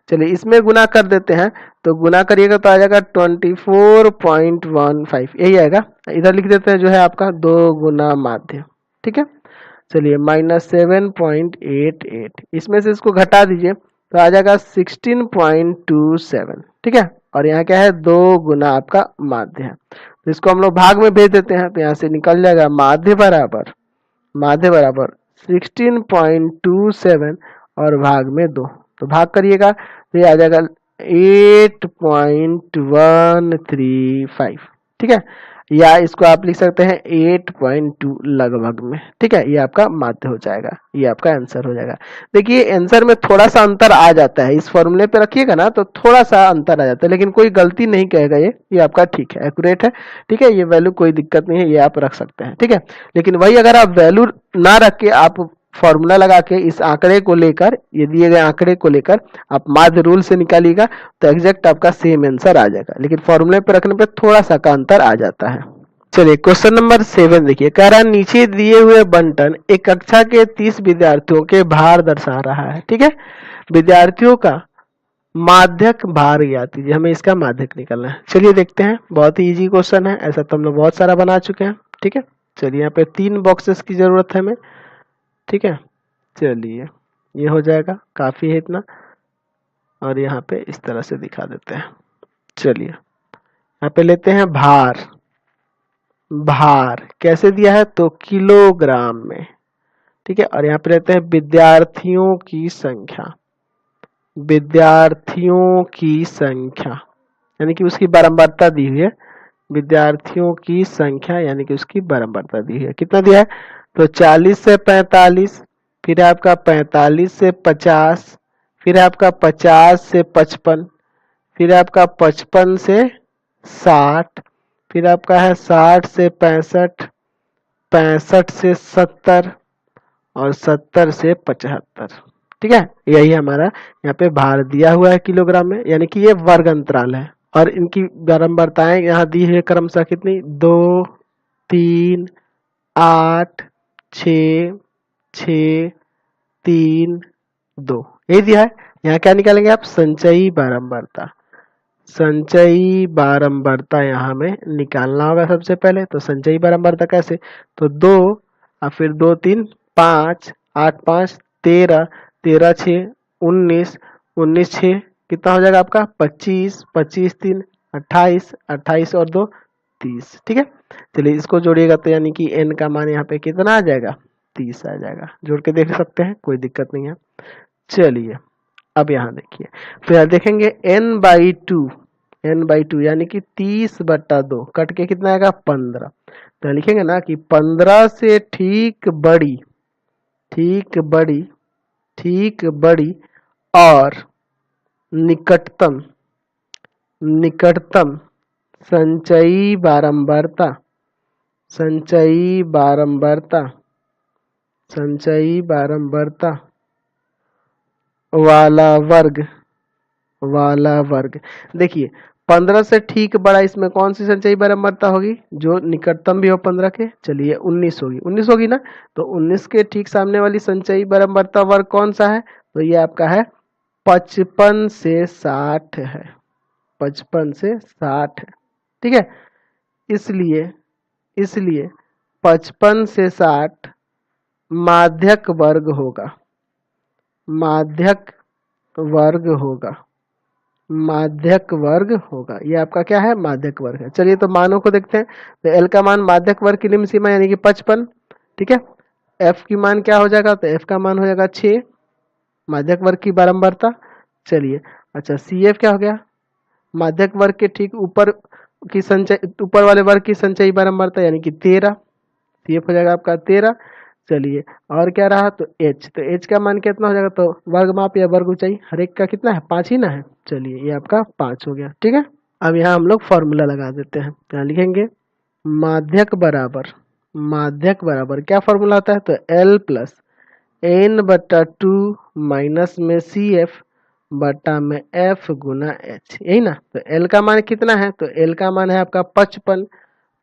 चलिए इसमें गुना कर देते हैं तो गुना करिएगा तो आ जाएगा 24.15, यही आएगा। इधर लिख देते हैं जो है आपका 2 गुना माध्य। ठीक है, चलिए माइनस 7.88, इसमें से इसको घटा दीजिए तो आ जाएगा 16.27। ठीक है, और यहाँ क्या है 2 गुना आपका माध्य है। तो इसको हम लोग भाग में भेज देते हैं, तो यहाँ से निकल जाएगा माध्य बराबर 16.27 और भाग में 2, तो भाग करिएगा तो ये आ जाएगा 8.135। ठीक है, या इसको आप लिख सकते हैं 8.2 लगभग में। ठीक है, ये आपका माध्य हो जाएगा, ये आपका आंसर हो जाएगा। देखिए आंसर में थोड़ा सा अंतर आ जाता है, इस फॉर्मूले पे रखिएगा ना तो थोड़ा सा अंतर आ जाता है, लेकिन कोई गलती नहीं कहेगा, ये आपका ठीक है, एक्यूरेट है। ठीक है, ये वैल्यू कोई दिक्कत नहीं है, ये आप रख सकते हैं। ठीक है, लेकिन वही अगर आप वैल्यू ना रख के आप फॉर्मूला लगा के इस आंकड़े को लेकर, ये दिए गए आंकड़े को लेकर आप माध्य रूल से निकालिएगा तो एग्जैक्ट आपका सेम आंसर आ जाएगा, लेकिन फॉर्मूले पे रखने पे थोड़ा सा का अंतर आ जाता है। चलिए क्वेश्चन नंबर 7 देखिए, कह रहा है नीचे दिए हुए बंटन एक कक्षा के 30 विद्यार्थियों के भार दर्शा रहा है। ठीक है, विद्यार्थियों का माध्यक भार ज्ञात कीजिए, हमें इसका माध्यक निकालना है। चलिए देखते हैं, बहुत ही इजी क्वेश्चन है, ऐसा तो हम लोग बहुत सारा बना चुके हैं। ठीक है, चलिए यहाँ पे 3 बॉक्सेस की जरूरत है हमें। ठीक है, चलिए ये हो जाएगा, काफी है इतना, और यहाँ पे इस तरह से दिखा देते हैं। चलिए यहाँ पे लेते हैं भार कैसे दिया है तो किलोग्राम में। ठीक है, और यहाँ पे लेते हैं विद्यार्थियों की संख्या यानी कि उसकी बारंबारता दी हुई है, विद्यार्थियों की संख्या यानी कि उसकी बारंबारता दी हुई है। कितना दिया है तो 40 से 45, फिर आपका 45 से 50, फिर आपका 50 से 55, फिर आपका 55 से 60, फिर आपका है 60 से 65, 65 से 70 और 70 से 75। ठीक है, यही हमारा यहाँ पे भार दिया हुआ है किलोग्राम में, यानी कि ये वर्ग अंतराल है। और इनकी बारंबारताएं यहाँ दी है क्रमशः कितनी 2, 3, 8, 6, 6, 3, 2 यही दिया है। यहाँ क्या निकालेंगे आप संचयी बारंबारता यहाँ हमें निकालना होगा सबसे पहले। तो संचयी बारंबारता कैसे तो 2 और फिर 2 3 5 8 5 13 13 6 19 19 6 कितना हो जाएगा आपका 25 25 3 28 28 और 2 30। ठीक है, चलिए इसको जोड़िएगा तो यानी कि n का मान यहाँ पे कितना आ जाएगा 30 आ जाएगा। जोड़ के देख सकते हैं, कोई दिक्कत नहीं है। चलिए अब यहाँ देखिए, तो यहाँ देखेंगे n/2 यानी कि 30/2 कट के कितना आएगा 15। तो लिखेंगे ना कि 15 से ठीक बड़ी और निकटतम संचयी बारंबारता वाला वर्ग। देखिए 15 से ठीक बड़ा, इसमें कौन सी संचयी बारंबारता होगी जो निकटतम भी हो 15 के। चलिए 19 होगी ना, तो 19 के ठीक सामने वाली संचयी बारंबारता वर्ग कौन सा है तो ये आपका है 55 से 60 है, 55 से 60 है। ठीक है, इसलिए 55 से 60 माध्यक वर्ग होगा। ये आपका क्या है माध्यक वर्ग है। चलिए तो मानों को देखते हैं, तो एल का मान माध्यक वर्ग की निम्न सीमा यानी कि 55। ठीक है, एफ की मान क्या हो जाएगा तो एफ का मान हो जाएगा 6 माध्यक वर्ग की बारंबारता। चलिए अच्छा सी एफ क्या हो गया माध्यक वर्ग के ठीक ऊपर वाले वर्ग की संचयी बारंबारता यानी कि 13, सी एफ हो जाएगा आपका 13। चलिए और क्या रहा तो एच, तो एच का मान कितना हो जाएगा तो वर्ग माप या वर्ग ऊंचाई हर एक का कितना है 5 ही ना है। चलिए ये आपका 5 हो गया। ठीक है, अब यहाँ हम लोग फॉर्मूला लगा देते हैं, यहाँ लिखेंगे माध्यक बराबर क्या फॉर्मूला होता है तो L प्लस n/2 माइनस में सी एफ बटा में एफ गुना एच, यही ना। तो L का मान कितना है तो L का मान है आपका 55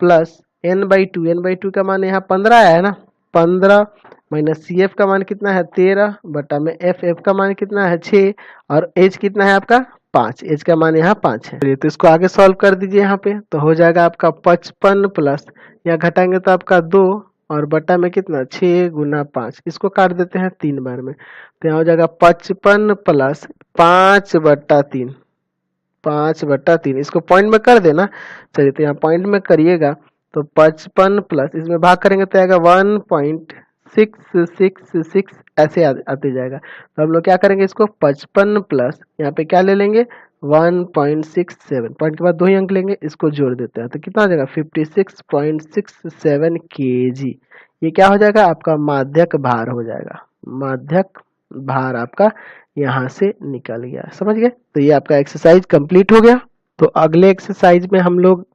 प्लस n/2 का मान यहाँ 15 आया है ना, 15 माइनस सी एफ का मान कितना है 13 बटा में एफ का मान कितना है 6 और एच कितना है आपका 5, एच का मान यहाँ 5 है। चलिए तो इसको आगे सॉल्व कर दीजिए, यहाँ पे तो हो जाएगा आपका 55 प्लस यहाँ घटाएंगे तो आपका 2 और बटा में कितना 6 गुना 5, इसको काट देते हैं 3 बार में, तो यहाँ हो जाएगा 55 प्लस 5/3 5/3 इसको पॉइंट में कर देना। चलिए तो यहाँ पॉइंट में करिएगा तो 55 प्लस इसमें भाग करेंगे तो आएगा 1.666 ऐसे आते जाएगा। तो हम लोग क्या करेंगे इसको 55 प्लस यहाँ पे क्या ले लेंगे 1.67 पॉइंट के बाद 2 ही अंक लेंगे इसको जोड़ देते हैं तो कितना आ जाएगा 56.67 केजी। ये क्या हो जाएगा आपका माध्यक भार हो जाएगा। माध्यक भार आपका यहाँ से निकल गया। समझ गए। तो ये आपका एक्सरसाइज कंप्लीट हो गया। तो अगले एक्सरसाइज में हम लोग